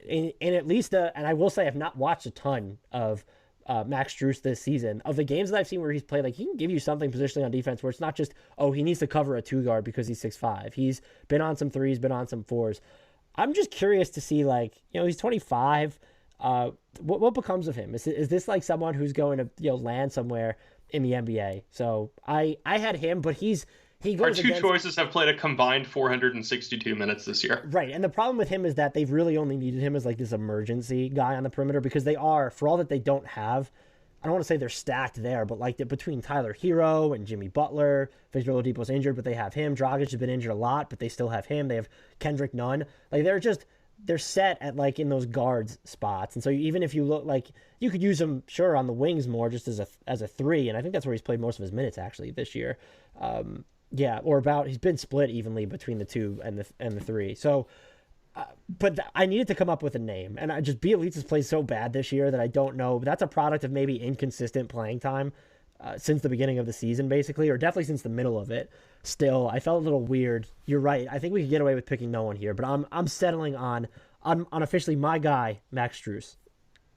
in at least and I will say I've not watched a ton of Max Strus this season. Of the games that I've seen where he's played, like he can give you something positionally on defense where it's not just, he needs to cover a 2-guard because he's 6'5". He's been on some threes, been on some fours. I'm just curious to see, like, he's 25. What becomes of him? Is this like someone who's going to land somewhere in the NBA? So I had him, but he goes. Our two choices have played a combined 462 minutes this year. Right, and the problem with him is that they've really only needed him as like this emergency guy on the perimeter because they are, for all that they don't have, I don't want to say they're stacked there, but like between Tyler Hero and Jimmy Butler, Victor Oladipo's injured, but they have him. Dragic has been injured a lot, but they still have him. They have Kendrick Nunn. Like they're set at like in those guards spots, and so even if you look like you could use him, sure, on the wings more just as a 3, and I think that's where he's played most of his minutes actually this year. He's been split evenly between the 2 and the 3. So, but I needed to come up with a name, and Bjelica's played so bad this year that I don't know. But that's a product of maybe inconsistent playing time since the beginning of the season, basically, or definitely since the middle of it. Still, I felt a little weird. You're right. I think we could get away with picking no one here, but I'm settling on officially my guy, Max Strus.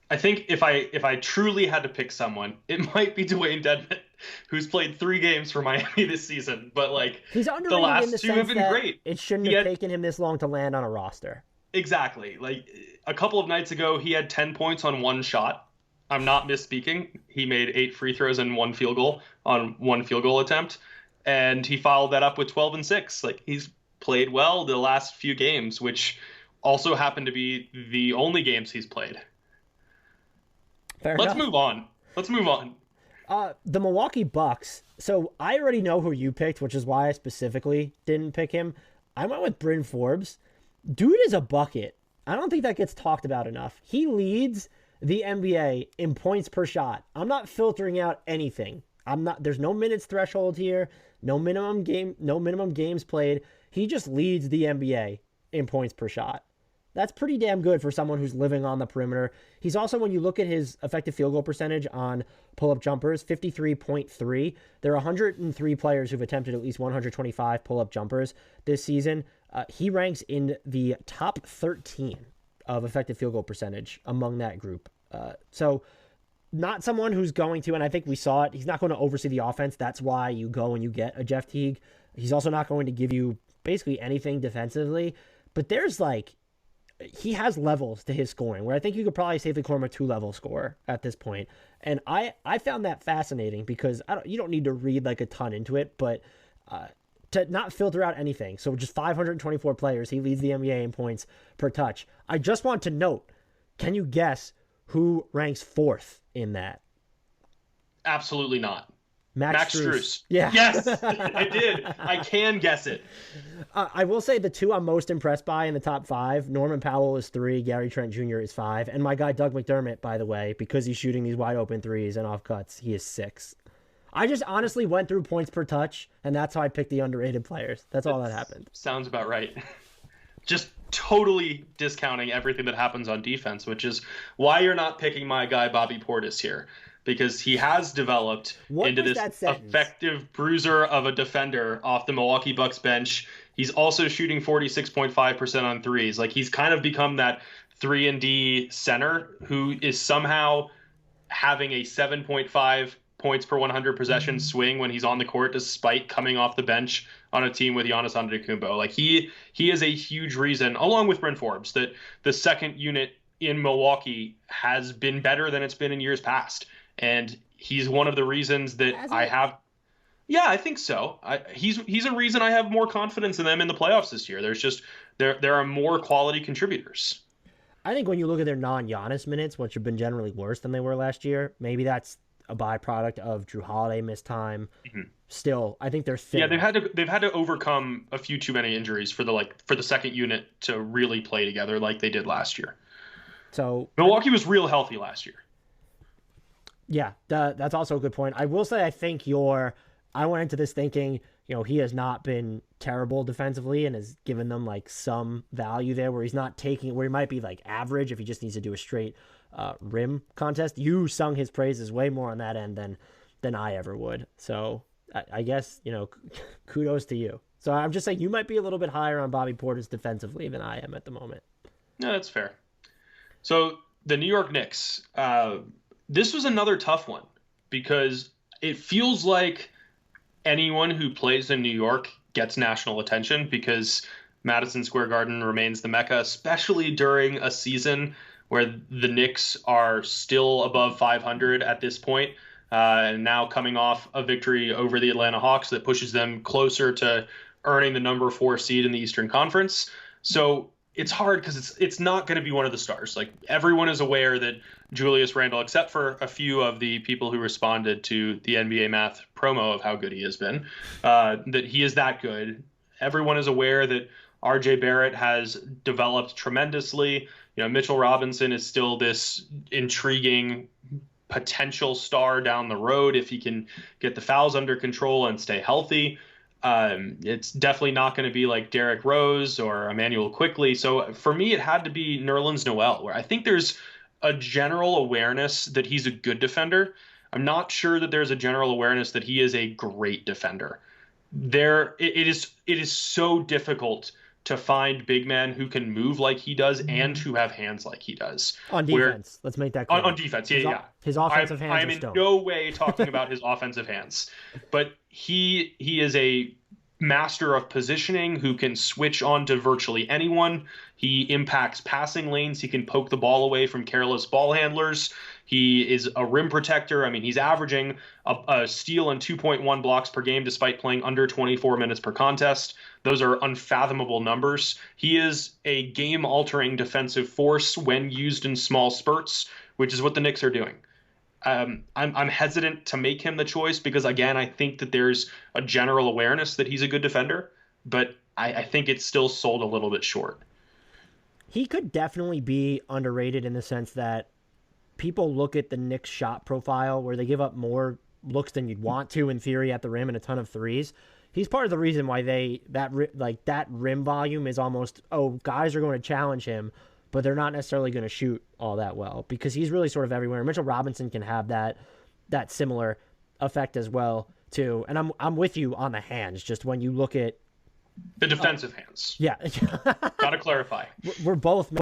I think if I truly had to pick someone, it might be Dwayne Dedmon, who's played 3 games for Miami this season. But like he's underrated the last in the 2 sense have been that great. It shouldn't have taken him this long to land on a roster. Exactly. Like a couple of nights ago, he had 10 points on one shot. I'm not misspeaking. He made 8 free throws and 1 field goal on 1 field goal attempt. And he followed that up with 12 and 6. Like he's played well the last few games, which also happen to be the only games he's played. Let's move on. The Milwaukee Bucks. So I already know who you picked, which is why I specifically didn't pick him. I went with Bryn Forbes. Dude is a bucket. I don't think that gets talked about enough. He leads the NBA in points per shot. I'm not filtering out anything. There's no minutes threshold here, no minimum games played. He just leads the NBA in points per shot. That's pretty damn good for someone who's living on the perimeter. He's also, when you look at his effective field goal percentage on pull-up jumpers, 53.3. There are 103 players who've attempted at least 125 pull-up jumpers this season. He ranks in the top 13 of effective field goal percentage among that group. So not someone who's going to, and I think we saw it, he's not going to oversee the offense. That's why you go and you get a Jeff Teague. He's also not going to give you basically anything defensively. But there's he has levels to his scoring, where I think you could probably safely call him a 2-level scorer at this point. And I found that fascinating because you don't need to read a ton into it, but to not filter out anything. So just 524 players, he leads the NBA in points per touch. I just want to note, can you guess who ranks 4th in that? Absolutely not. Max Strus. Yeah. Yes, I did. I can guess it. I will say the two I'm most impressed by in the top 5, Norman Powell is 3, Gary Trent Jr. is 5, and my guy Doug McDermott, by the way, because he's shooting these wide open threes and off cuts, he is 6. I just honestly went through points per touch, and that's how I picked the underrated players. That's all that happened. Sounds about right. Just totally discounting everything that happens on defense, which is why you're not picking my guy Bobby Portis here. Because he has developed into this effective bruiser of a defender off the Milwaukee Bucks bench. He's also shooting 46.5% on threes. He's kind of become that 3-and-D center who is somehow having a 7.5 points per 100 possession swing when he's on the court, despite coming off the bench on a team with Giannis Antetokounmpo. He is a huge reason, along with Bryn Forbes, that the second unit in Milwaukee has been better than it's been in years past. And he's one of the reasons that I have. Yeah, I think so. He's a reason I have more confidence in them in the playoffs this year. There's just there are more quality contributors. I think when you look at their non-Giannis minutes, which have been generally worse than they were last year, maybe that's a byproduct of Drew Holiday missed time. Mm-hmm. Still, I think they're thin. Yeah, they've had to overcome a few too many injuries for the second unit to really play together like they did last year. So Milwaukee was real healthy last year. Yeah, that's also a good point. I will say I think I went into this thinking, he has not been terrible defensively and has given them some value there where he's not taking, where he might be average if he just needs to do a straight rim contest. You sung his praises way more on that end than I ever would. So I guess, kudos to you. So I'm just saying you might be a little bit higher on Bobby Portis defensively than I am at the moment. No, that's fair. So the New York Knicks, this was another tough one because it feels like anyone who plays in New York gets national attention because Madison Square Garden remains the mecca, especially during a season where the Knicks are still above 500 at this point, and now coming off a victory over the Atlanta Hawks that pushes them closer to earning the number 4 seed in the Eastern Conference. So it's hard because it's not going to be one of the stars. Everyone is aware that Julius Randle, except for a few of the people who responded to the NBA Math promo of how good he has been, that he is that good. Everyone is aware that RJ Barrett has developed tremendously. Mitchell Robinson is still this intriguing potential star down the road if he can get the fouls under control and stay healthy. It's definitely not going to be like Derrick Rose or Emmanuel Quickley. So for me, it had to be Nerlens Noel, where I think there's a general awareness that he's a good defender. I'm not sure that there's a general awareness that he is a great defender. It is so difficult to find big men who can move like he does and who have hands like he does. On defense, let's make that clear. On defense, yeah. His offensive hands I'm in no way talking about his offensive hands, but he is a master of positioning who can switch on to virtually anyone. He impacts passing lanes. He can poke the ball away from careless ball handlers. He is a rim protector. I mean, he's averaging a steal and 2.1 blocks per game despite playing under 24 minutes per contest. Those are unfathomable numbers. He is a game-altering defensive force when used in small spurts, which is what the Knicks are doing. I'm hesitant to make him the choice because, again, I think that there's a general awareness that he's a good defender, but I think it's still sold a little bit short. He could definitely be underrated in the sense that people look at the Knicks shot profile where they give up more looks than you'd want to in theory at the rim and a ton of threes. He's part of the reason why that rim volume is almost, guys are going to challenge him, but they're not necessarily going to shoot all that well because he's really sort of everywhere. Mitchell Robinson can have that similar effect as well too. And I'm with you on the hands. Just when you look at the defensive hands, yeah, gotta clarify. We're both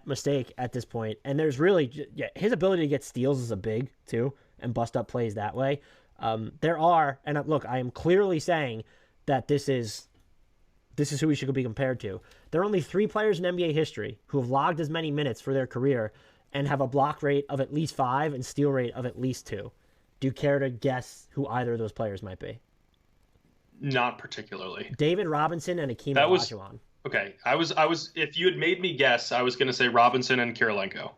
mistake at this point, and there's really his ability to get steals is a big too and bust up plays that way. There are, and look, I am clearly saying that this is who he should be compared to. There are only 3 players in NBA history who have logged as many minutes for their career and have a block rate of at least 5 and steal rate of at least 2. Do you care to guess who either of those players might be? Not particularly. David Robinson and Akeem Olajuwon. Okay. I was if you had made me guess, I was going to say Robinson and Kirilenko.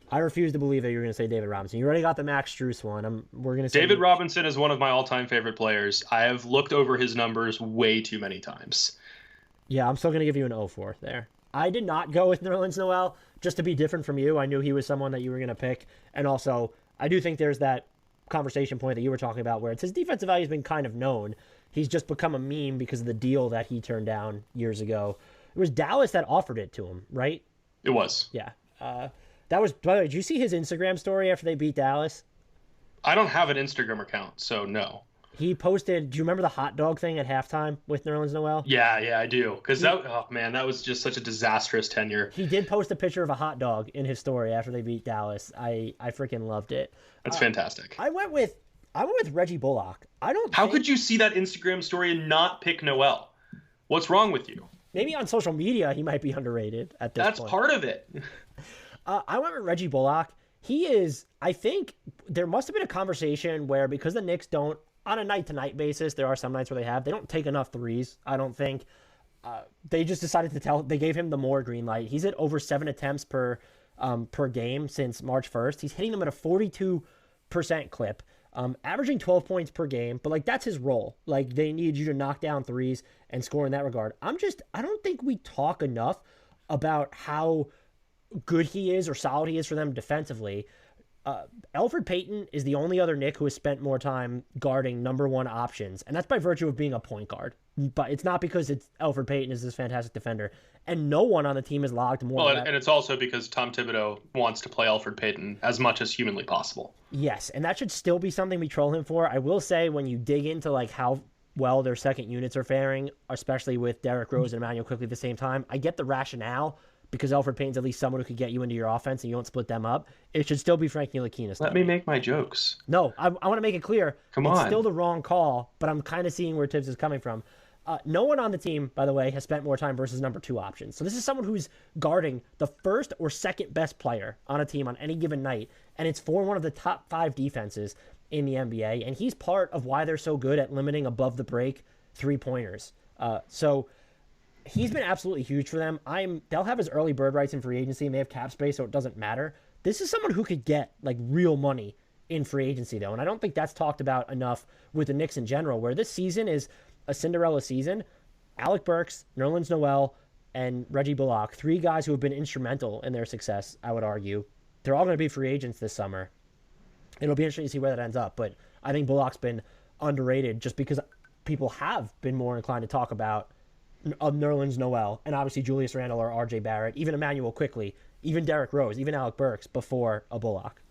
I refuse to believe that you're going to say David Robinson. You already got the Max Strus one. We're going to say David Robinson is one of my all-time favorite players. I have looked over his numbers way too many times. Yeah, I'm still going to give you an 0-4 there. I did not go with Nerlens Noel just to be different from you. I knew he was someone that you were going to pick. And also, I do think there's that conversation point that you were talking about where it's his defensive value has been kind of known. He's just become a meme because of the deal that he turned down years ago. It was Dallas that offered it to him, right? It was. Yeah. That was, by the way, did you see his Instagram story after they beat Dallas? I don't have an Instagram account, so no. He posted, do you remember the hot dog thing at halftime with Nerlens Noel? Yeah, I do. Because that was just such a disastrous tenure. He did post a picture of a hot dog in his story after they beat Dallas. I freaking loved it. That's fantastic. I went with Reggie Bullock. How could you see that Instagram story and not pick Noel? What's wrong with you? Maybe on social media he might be underrated at this point. That's part of it. I went with Reggie Bullock. He is, I think, there must have been a conversation where because the Knicks don't, on a night-to-night basis, there are some nights where they don't take enough threes, I don't think. They just decided they gave him the more green light. He's at over 7 attempts per game since March 1st. He's hitting them at a 42% clip, averaging 12 points per game, but that's his role. They need you to knock down threes and score in that regard. I don't think we talk enough about how good he is or solid he is for them defensively. Elfrid Payton is the only other Knick who has spent more time guarding number 1 options, and that's by virtue of being a point guard. But it's not because Elfrid Payton is this fantastic defender, and no one on the team has logged more. Well, and it's also because Tom Thibodeau wants to play Elfrid Payton as much as humanly possible. Yes, and that should still be something we troll him for. I will say when you dig into how well their second units are faring, especially with Derrick Rose and Emmanuel Quickley at the same time, I get the rationale. Because Elfrid Payton's at least someone who could get you into your offense and you don't split them up. It should still be Frank Ntilikina. Let me make my jokes. No, I want to make it clear. It's still the wrong call, but I'm kind of seeing where Tibbs is coming from. No one on the team, by the way, has spent more time versus number 2 options. So this is someone who's guarding the first or second best player on a team on any given night, and it's for one of the top 5 defenses in the NBA, and he's part of why they're so good at limiting above the break 3-pointers. So he's been absolutely huge for them. They'll have his early bird rights in free agency, and they have cap space, so it doesn't matter. This is someone who could get real money in free agency, though, and I don't think that's talked about enough with the Knicks in general, where this season is a Cinderella season. Alec Burks, Nerlens Noel, and Reggie Bullock, 3 guys who have been instrumental in their success, I would argue. They're all going to be free agents this summer. It'll be interesting to see where that ends up, but I think Bullock's been underrated just because people have been more inclined to talk about Nerlens Noel, and obviously Julius Randle or RJ Barrett, even Emmanuel Quickley, even Derrick Rose, even Alec Burks before a Bullock.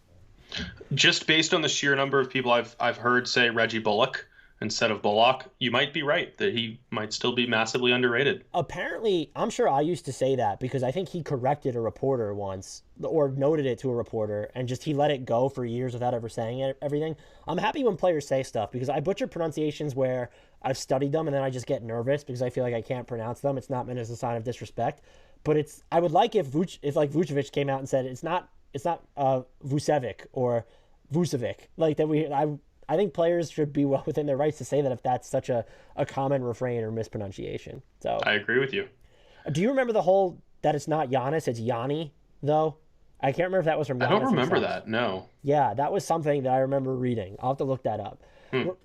Just based on the sheer number of people I've heard say Reggie Bullock, instead of Bullock, you might be right that he might still be massively underrated. Apparently, I'm sure I used to say that because I think he corrected a reporter once or noted it to a reporter and just he let it go for years without ever saying everything. I'm happy when players say stuff because I butcher pronunciations where I've studied them and then I just get nervous because I feel like I can't pronounce them. It's not meant as a sign of disrespect, but I would like if like Vucevic came out and said it's not Vucevic or Vucevic like that. I think players should be well within their rights to say that if that's such a common refrain or mispronunciation. So I agree with you. do you remember the whole that it's not Giannis, it's Yanni, though? I can't remember if that was from Giannis. I don't remember that, no. Yeah, that was something that I remember reading. I'll have to look that up.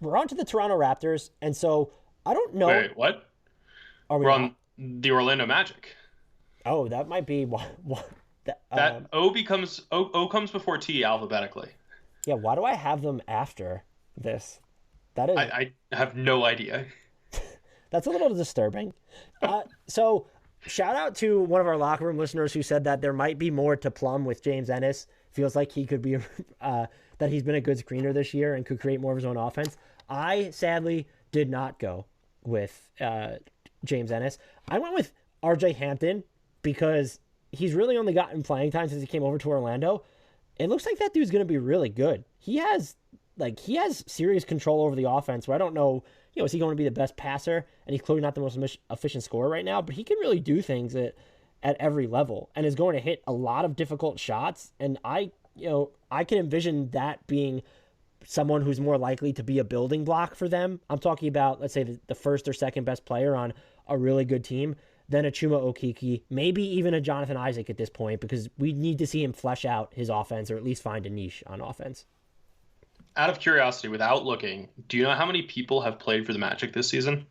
We're on to the Toronto Raptors, and so I don't know. Wait, what? We're on the Orlando Magic. Oh, that might be what that O comes before T alphabetically. Yeah, why do I have them after this? That is I have no idea. That's a little disturbing. So shout out to one of our locker room listeners who said that there might be more to plumb with James Ennis. Feels like he could be that he's been a good screener this year and could create more of his own offense. I sadly did not go with James Ennis. I went with RJ Hampton because he's really only gotten playing time since he came over to Orlando. It looks like that dude's going to be really good. He has serious control over the offense where I don't know, is he going to be the best passer? And he's clearly not the most efficient scorer right now, but he can really do things at every level and is going to hit a lot of difficult shots. And I can envision that being someone who's more likely to be a building block for them. I'm talking about, let's say, the first or second best player on a really good team, then a Chuma Okeke, maybe even a Jonathan Isaac at this point, because we need to see him flesh out his offense or at least find a niche on offense. Out of curiosity, without looking, do you know how many people have played for the Magic this season?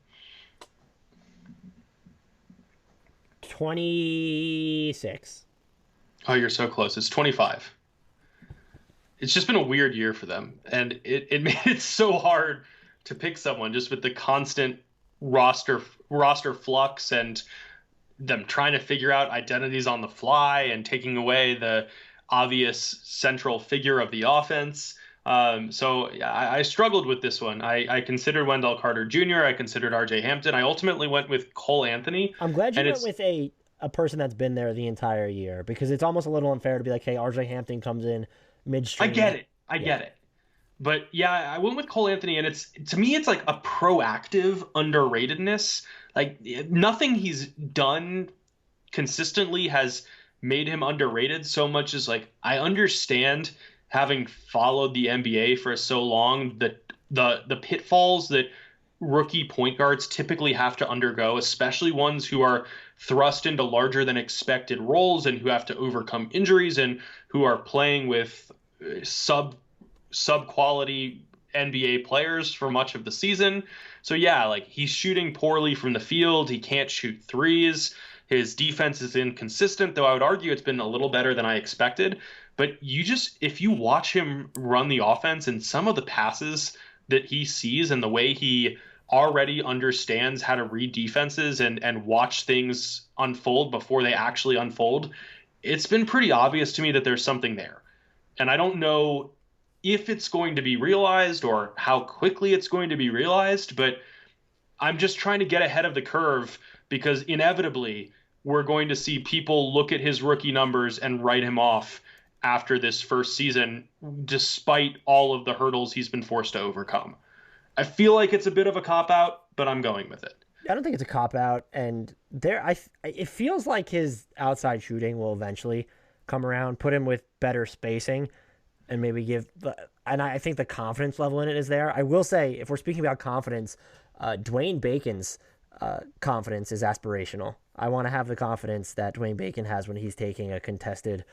26. Oh, you're so close. It's 25. It's just been a weird year for them, and it made it so hard to pick someone just with the constant roster flux and them trying to figure out identities on the fly and taking away the obvious central figure of the offense. So I struggled with this one. I considered Wendell Carter Jr. I considered RJ Hampton. I ultimately went with Cole Anthony. I'm glad you went with a person that's been there the entire year because it's almost a little unfair to be like, hey, RJ Hampton comes in midstream. I get it. But yeah, I went with Cole Anthony, and to me, it's like a proactive underratedness. Like nothing he's done consistently has made him underrated so much as like I understand, having followed the NBA for so long, that the pitfalls that rookie point guards typically have to undergo, especially ones who are thrust into larger than expected roles and who have to overcome injuries and who are playing with sub quality NBA players for much of the season. So yeah, like he's shooting poorly from the field. He can't shoot threes. His defense is inconsistent, though I would argue it's been a little better than I expected. But if you watch him run the offense and some of the passes that he sees and the way he already understands how to read defenses and watch things unfold before they actually unfold, it's been pretty obvious to me that there's something there. And I don't know if it's going to be realized or how quickly it's going to be realized, but I'm just trying to get ahead of the curve because inevitably we're going to see people look at his rookie numbers and write him off after this first season, despite all of the hurdles he's been forced to overcome. I feel like it's a bit of a cop-out, but I'm going with it. I don't think it's a cop-out, and it feels like his outside shooting will eventually come around, put him with better spacing, and maybe and I think the confidence level in it is there. I will say, if we're speaking about confidence, Dwayne Bacon's confidence is aspirational. I want to have the confidence that Dwayne Bacon has when he's taking a contested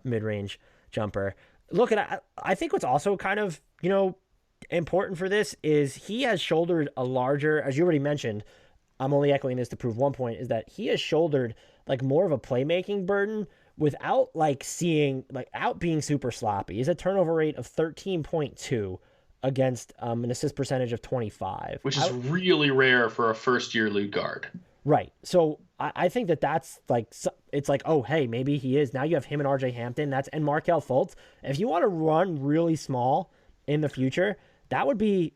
mid-range jumper. Look, and I think what's also kind of, important for this is he has shouldered a larger, as you already mentioned, I'm only echoing this to prove one point, is that he has shouldered like more of a playmaking burden without out being super sloppy. He's a turnover rate of 13.2 against an assist percentage of 25. Which is really rare for a first-year league guard. Right. So I think that's like, it's like, oh, hey, maybe he is. Now you have him and RJ Hampton and Markelle Fultz. If you want to run really small in the future, that would be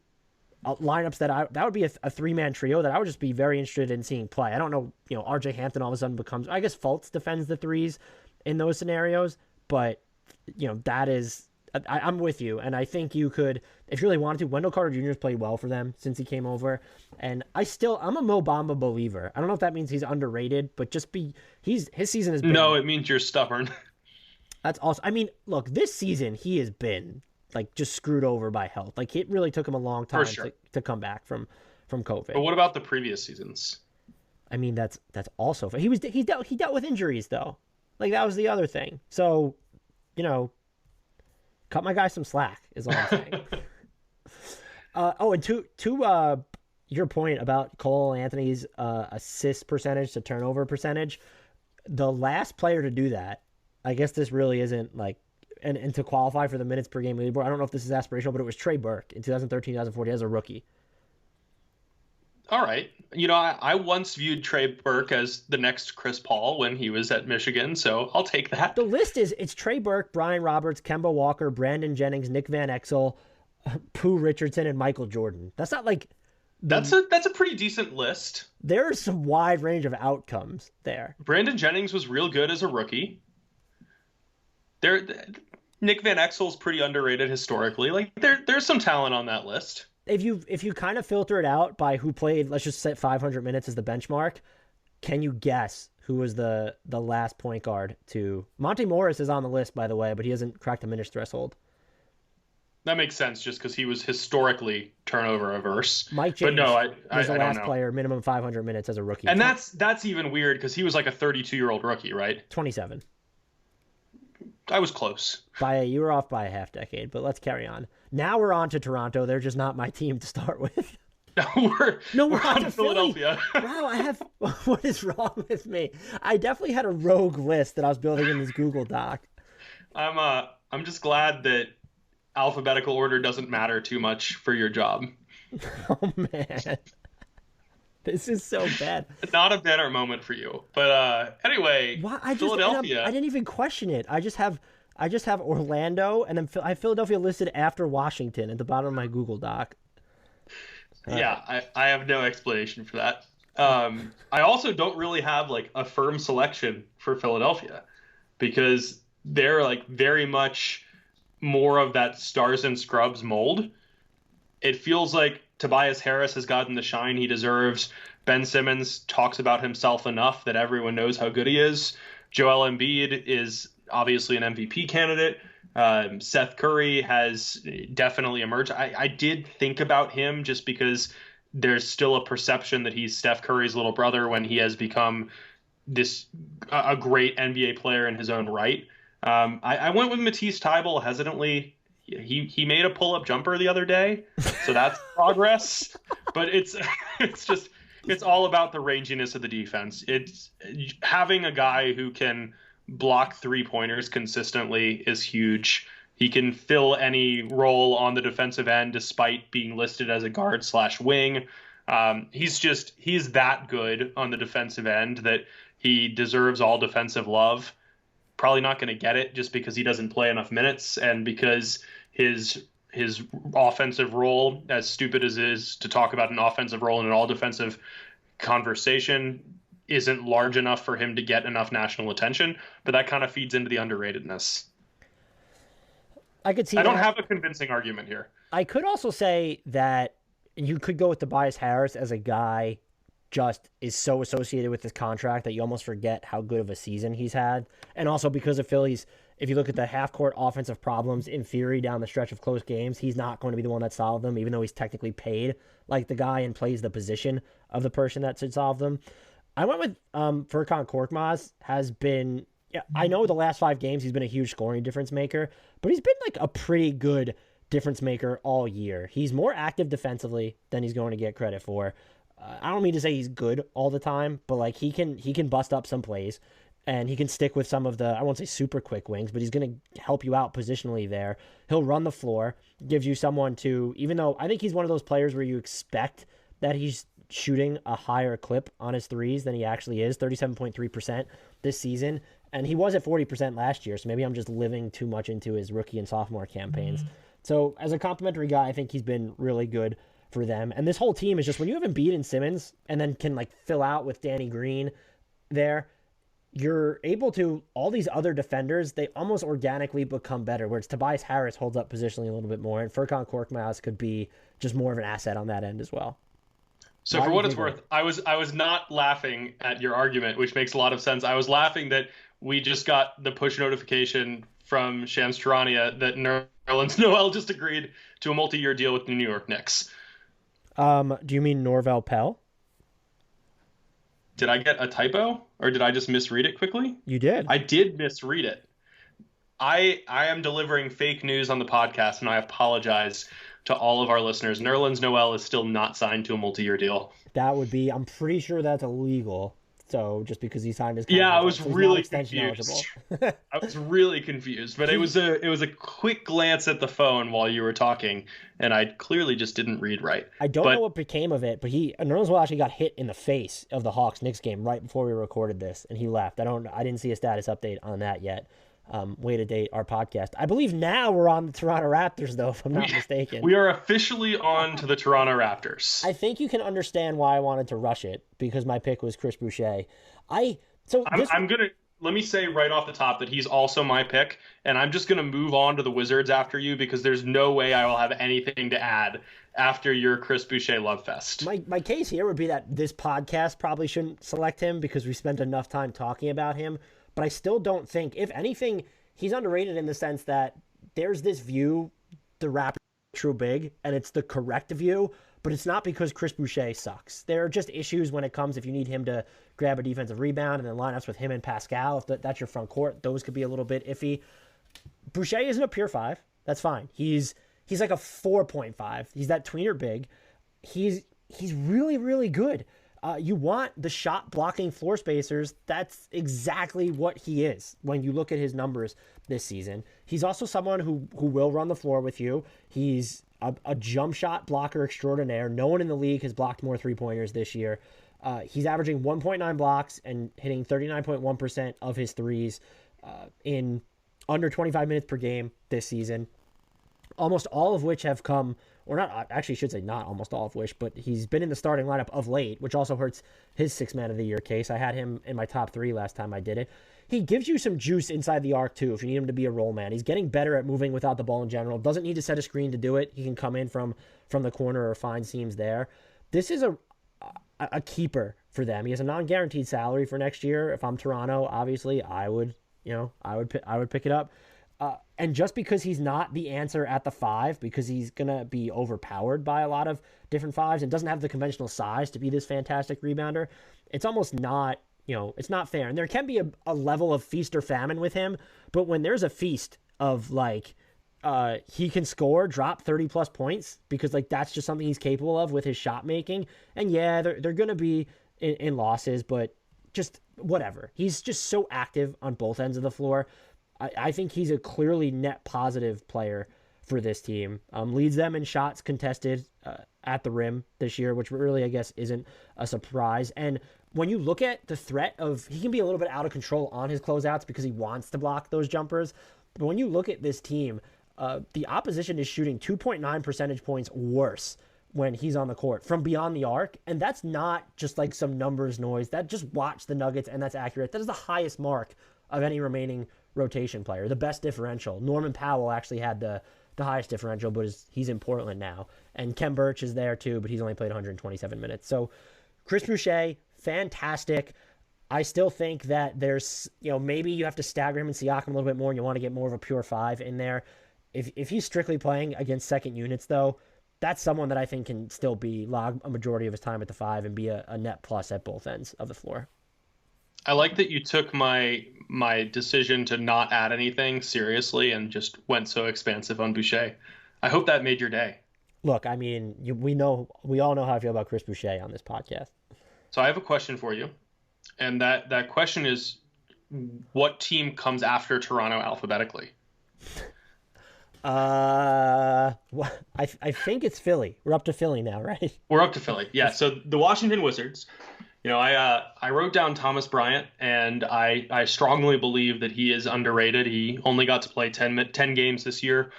lineups that would be a three-man trio that I would just be very interested in seeing play. I don't know, RJ Hampton all of a sudden becomes, I guess Fultz defends the threes in those scenarios, but that is, I'm with you, and I think you could, if you really wanted to. Wendell Carter Jr. has played well for them since he came over, and I'm a Mo Bamba believer. I don't know if that means he's underrated, but his season has been. No, it means you're stubborn. That's awesome. I mean, look, this season he has been like just screwed over by health. Like it really took him a long time to come back from COVID. But what about the previous seasons? I mean, that's also he dealt with injuries though. Like that was the other thing. So, cut my guy some slack is all I'm saying. And to your point about Cole Anthony's assist percentage to turnover percentage, the last player to do that, I guess this really isn't like, and to qualify for the minutes per game leaderboard, I don't know if this is aspirational, but it was Trey Burke in 2013-2014 as a rookie. All right. I once viewed Trey Burke as the next Chris Paul when he was at Michigan, so I'll take that. The list it's Trey Burke, Brian Roberts, Kemba Walker, Brandon Jennings, Nick Van Exel, Pooh Richardson, and Michael Jordan. That's not like... That's a pretty decent list. There's some wide range of outcomes there. Brandon Jennings was real good as a rookie. Nick Van Exel's pretty underrated historically. Like there's some talent on that list. If you kind of filter it out by who played, let's just set 500 minutes as the benchmark, can you guess who was the last point guard to... Monte Morris is on the list, by the way, but he hasn't cracked the minutes threshold. That makes sense just because he was historically turnover averse. Mike James but no, was the I last don't know. player, minimum 500 minutes as a rookie. And that's even weird because he was like a 32-year-old rookie, right? 27. I was close. You were off by a half decade, but let's carry on. Now we're on to Toronto. They're just not my team to start with. we're on to Philadelphia. Wow, what is wrong with me? I definitely had a rogue list that I was building in this Google Doc. I'm just glad that alphabetical order doesn't matter too much for your job. Oh man. This is so bad. Not a banner moment for you. But anyway, Philadelphia. I didn't even question it. I just have Orlando, and then I have Philadelphia listed after Washington at the bottom of my Google Doc. Yeah, I have no explanation for that. I also don't really have like a firm selection for Philadelphia because they're like very much more of that stars and scrubs mold. It feels like Tobias Harris has gotten the shine he deserves. Ben Simmons talks about himself enough that everyone knows how good he is. Joel Embiid is obviously an MVP candidate. Seth Curry has definitely emerged. I did think about him just because there's still a perception that he's Steph Curry's little brother when he has become a great NBA player in his own right. I went with Matisse Thybulle hesitantly. He made a pull-up jumper the other day, so that's progress. But it's all about the ranginess of the defense. It's having a guy who can block three-pointers consistently is huge. He can fill any role on the defensive end despite being listed as a guard/wing. He's that good on the defensive end that he deserves all defensive love. Probably not going to get it just because he doesn't play enough minutes and because his offensive role, as stupid as it is to talk about an offensive role in an all-defensive conversation, isn't large enough for him to get enough national attention, but that kind of feeds into the underratedness. I could see I don't have a convincing argument here. I could also say that you could go with Tobias Harris as a guy just is so associated with this contract that you almost forget how good of a season he's had. And also because of Philly's, if you look at the half-court offensive problems, in theory, down the stretch of close games, he's not going to be the one that solved them, even though he's technically paid like the guy and plays the position of the person that should solve them. I went with Furkan Korkmaz has been, I know the last 5 games he's been a huge scoring difference maker, but he's been like a pretty good difference maker all year. He's more active defensively than he's going to get credit for. I don't mean to say he's good all the time, but like he can bust up some plays and he can stick with some of the, I won't say super quick wings, but he's going to help you out positionally there. He'll run the floor, gives you someone to, even though I think he's one of those players where you expect that he's shooting a higher clip on his threes than he actually is, 37.3% this season. And he was at 40% last year, so maybe I'm just living too much into his rookie and sophomore campaigns. So as a complimentary guy, I think he's been really good for them. And this whole team is just, when you have Embiid and Simmons and then can like fill out with Danny Green there, you're able to, all these other defenders, they almost organically become better, whereas Tobias Harris holds up positionally a little bit more, and Furkan Korkmaz could be just more of an asset on that end as well. So for what it's worth, I was not laughing at your argument, which makes a lot of sense. I was laughing that we just got the push notification from Shams Charania that Nerlens Noel just agreed to a multi-year deal with the New York Knicks. Do you mean Norvel Pell? Did I get a typo, or did I just misread it quickly? You did. I did misread it. I am delivering fake news on the podcast, and I apologize to all of our listeners. Nerlens Noel is still not signed to a multi-year deal. That would be, I'm pretty sure that's illegal. So just because he signed his contract, yeah, I was so really confused. I was really confused, but it was a quick glance at the phone while you were talking, and I clearly just didn't read right. I don't know what became of it, but Nerlens Noel actually got hit in the face of the Hawks-Knicks game right before we recorded this, and he left. I didn't see a status update on that yet. Way to date our podcast. I believe now we're on the Toronto Raptors, though, if I'm not mistaken. We are officially on to the Toronto Raptors. I think you can understand why I wanted to rush it, because my pick was Chris Boucher. Let me say right off the top that he's also my pick, and I'm just going to move on to the Wizards after you, because there's no way I will have anything to add after your Chris Boucher love fest. My case here would be that this podcast probably shouldn't select him because we spent enough time talking about him. But I still don't think, if anything, he's underrated in the sense that there's this view, the Raptors are true big, and it's the correct view, but it's not because Chris Boucher sucks. There are just issues when it comes, if you need him to grab a defensive rebound and then lineups with him and Pascal, if that's your front court, those could be a little bit iffy. Boucher isn't a pure 5. That's fine. He's like a 4.5. He's that tweener big. He's really, really good. You want the shot blocking floor spacers. That's exactly what he is when you look at his numbers this season. He's also someone who will run the floor with you. He's a jump shot blocker extraordinaire. No one in the league has blocked more 3-pointers this year. He's averaging 1.9 blocks and hitting 39.1% of his threes in under 25 minutes per game this season. Almost all of which have come, or not, actually should say not almost all of which, but he's been in the starting lineup of late, which also hurts his 6 man of the year case. I had him in my top 3 last time I did it. He gives you some juice inside the arc too if you need him to be a roll man. He's getting better at moving without the ball in general. Doesn't need to set a screen to do it. He can come in from the corner or find seams there. This is a keeper for them. He has a non-guaranteed salary for next year. If I'm Toronto, obviously I would pick it up. And just because he's not the answer at the 5, because he's going to be overpowered by a lot of different 5s and doesn't have the conventional size to be this fantastic rebounder, it's almost not, it's not fair. And there can be a level of feast or famine with him, but when there's a feast of he can drop 30 plus points because that's just something he's capable of with his shot making. And yeah, they're going to be in losses, but just whatever. He's just so active on both ends of the floor. I think he's a clearly net positive player for this team. Leads them in shots contested at the rim this year, which really, I guess, isn't a surprise. And when you look at the threat of, he can be a little bit out of control on his closeouts because he wants to block those jumpers. But when you look at this team, the opposition is shooting 2.9 percentage points worse when he's on the court from beyond the arc. And that's not just some numbers noise. That just watch the Nuggets, and that's accurate. That is the highest mark of any remaining rotation player, the best differential. Norman Powell actually had the highest differential, but he's in Portland now. And Kem Birch is there too, but he's only played 127 minutes. So Chris Boucher, fantastic. I still think that there's, maybe you have to stagger him and Siakam a little bit more, and you want to get more of a pure 5 in there. If he's strictly playing against second units, though, that's someone that I think can still log a majority of his time at the 5 and be a net plus at both ends of the floor. I like that you took my decision to not add anything seriously and just went so expansive on Boucher. I hope that made your day. Look, I mean, we all know how I feel about Chris Boucher on this podcast. So I have a question for you, and that question is, what team comes after Toronto alphabetically? I think it's Philly. We're up to Philly now, right? We're up to Philly. Yeah. So the Washington Wizards. I wrote down Thomas Bryant, and I strongly believe that he is underrated. He only got to play 10 games this year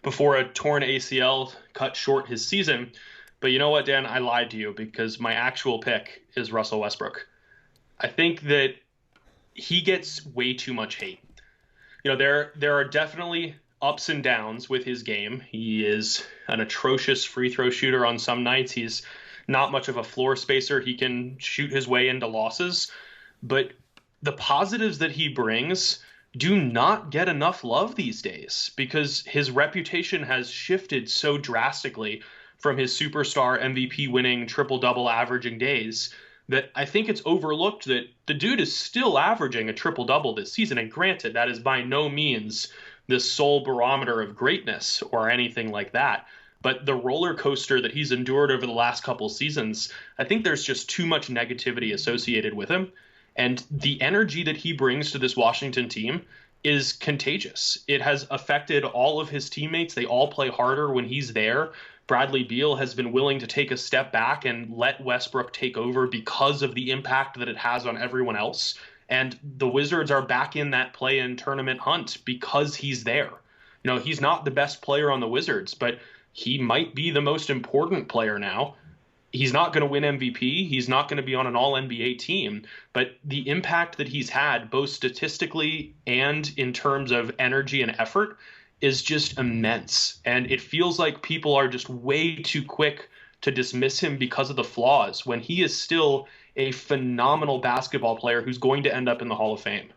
before a torn ACL cut short his season. But you know what, Dan? I lied to you because my actual pick is Russell Westbrook. I think that he gets way too much hate. There are definitely ups and downs with his game. He is an atrocious free throw shooter on some nights. He's not much of a floor spacer. He can shoot his way into losses, but the positives that he brings do not get enough love these days because his reputation has shifted so drastically from his superstar MVP winning triple double averaging days that I think it's overlooked that the dude is still averaging a triple double this season. And granted, that is by no means the sole barometer of greatness or anything like that. But the roller coaster that he's endured over the last couple seasons, I think there's just too much negativity associated with him. And the energy that he brings to this Washington team is contagious. It has affected all of his teammates. They all play harder when he's there. Bradley Beal has been willing to take a step back and let Westbrook take over because of the impact that it has on everyone else. And the Wizards are back in that play-in tournament hunt because he's there. He's not the best player on the Wizards, but he might be the most important player now. He's not going to win MVP. He's not going to be on an all-NBA team. But the impact that he's had, both statistically and in terms of energy and effort, is just immense. And it feels like people are just way too quick to dismiss him because of the flaws when he is still a phenomenal basketball player who's going to end up in the Hall of Fame.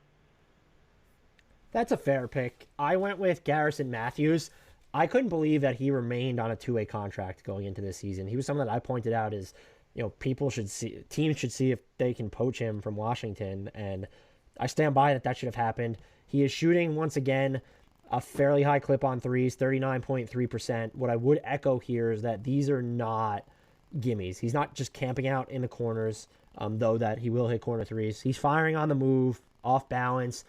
That's a fair pick. I went with Garrison Matthews. I couldn't believe that he remained on a two-way contract going into this season. He was someone that I pointed out is, teams should see if they can poach him from Washington, and I stand by that should have happened. He is shooting, once again, a fairly high clip on threes, 39.3%. What I would echo here is that these are not gimmies. He's not just camping out in the corners, though that he will hit corner threes. He's firing on the move, off balance,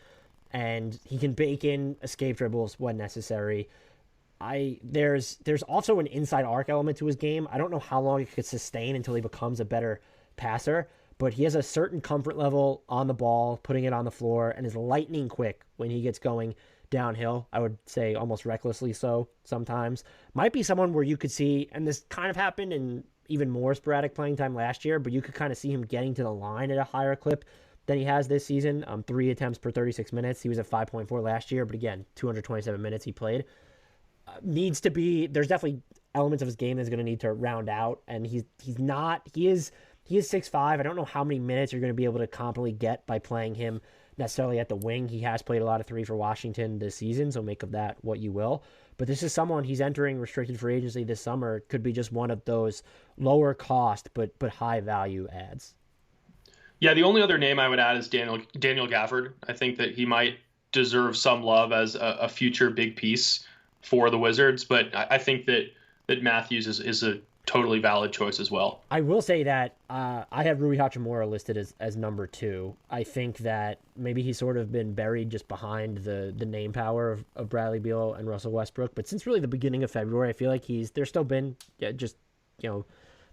and he can bake in escape dribbles when necessary. There's also an inside arc element to his game. I don't know how long it could sustain until he becomes a better passer, but he has a certain comfort level on the ball, putting it on the floor, and is lightning quick when he gets going downhill. I would say almost recklessly so sometimes. Might be someone where you could see, and this kind of happened in even more sporadic playing time last year, but you could kind of see him getting to the line at a higher clip than he has this season. 3 attempts per 36 minutes. He was at 5.4 last year, but again, 227 minutes he played. Needs to be, there's definitely elements of his game that's going to need to round out, and he is 6'5". I don't know how many minutes you're going to be able to competently get by playing him necessarily at the wing. He has played a lot of three for Washington this season, so make of that what you will. But this is someone, he's entering restricted free agency this summer. Could be just one of those lower cost but high value ads. Yeah, the only other name I would add is Daniel Gafford. I think that he might deserve some love as a future big piece for the Wizards, but I think that Matthews is a totally valid choice as well. I will say that I have Rui Hachimura listed as number 2. I think that maybe he's sort of been buried just behind the name power of Bradley Beal and Russell Westbrook. But since really the beginning of February, I feel like there's still been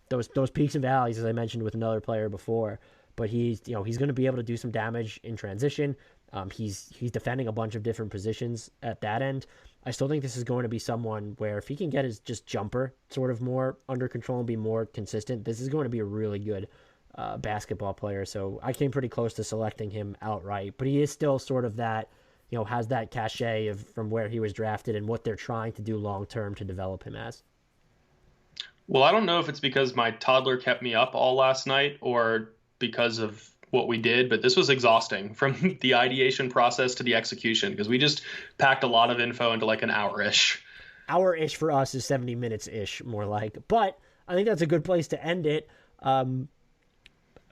those peaks and valleys, as I mentioned with another player before. But he's going to be able to do some damage in transition. He's defending a bunch of different positions at that end. I still think this is going to be someone where if he can get his just jumper sort of more under control and be more consistent, this is going to be a really good basketball player. So I came pretty close to selecting him outright, but he is still sort of that, has that cachet from where he was drafted and what they're trying to do long-term to develop him as. Well, I don't know if it's because my toddler kept me up all last night or because of what we did, but this was exhausting from the ideation process to the execution because we just packed a lot of info into like an hour-ish. Hour-ish for us is 70 minutes-ish, more like. But I think that's a good place to end it.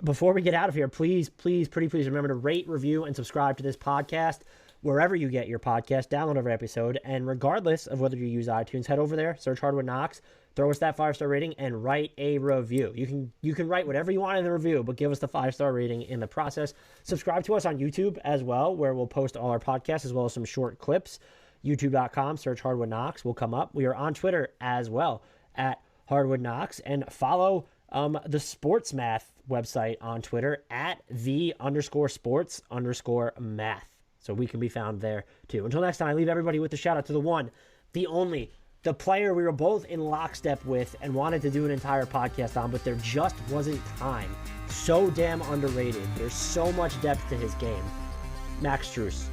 Before we get out of here, please remember to rate, review, and subscribe to this podcast wherever you get your podcast. Download every episode, and regardless of whether you use iTunes, head over there, search Hardwood Knocks, throw us that 5-star rating, and write a review. You can write whatever you want in the review, but give us the 5-star rating in the process. Subscribe to us on YouTube as well, where we'll post all our podcasts as well as some short clips. YouTube.com, search Hardwood Knocks, will come up. We are on Twitter as well at Hardwood Knocks, and follow the Sports Math website on Twitter at _sports_math. So we can be found there too. Until next time, I leave everybody with the shout out to the one, the only, the player we were both in lockstep with and wanted to do an entire podcast on, but there just wasn't time. So damn underrated. There's so much depth to his game. Max Strus.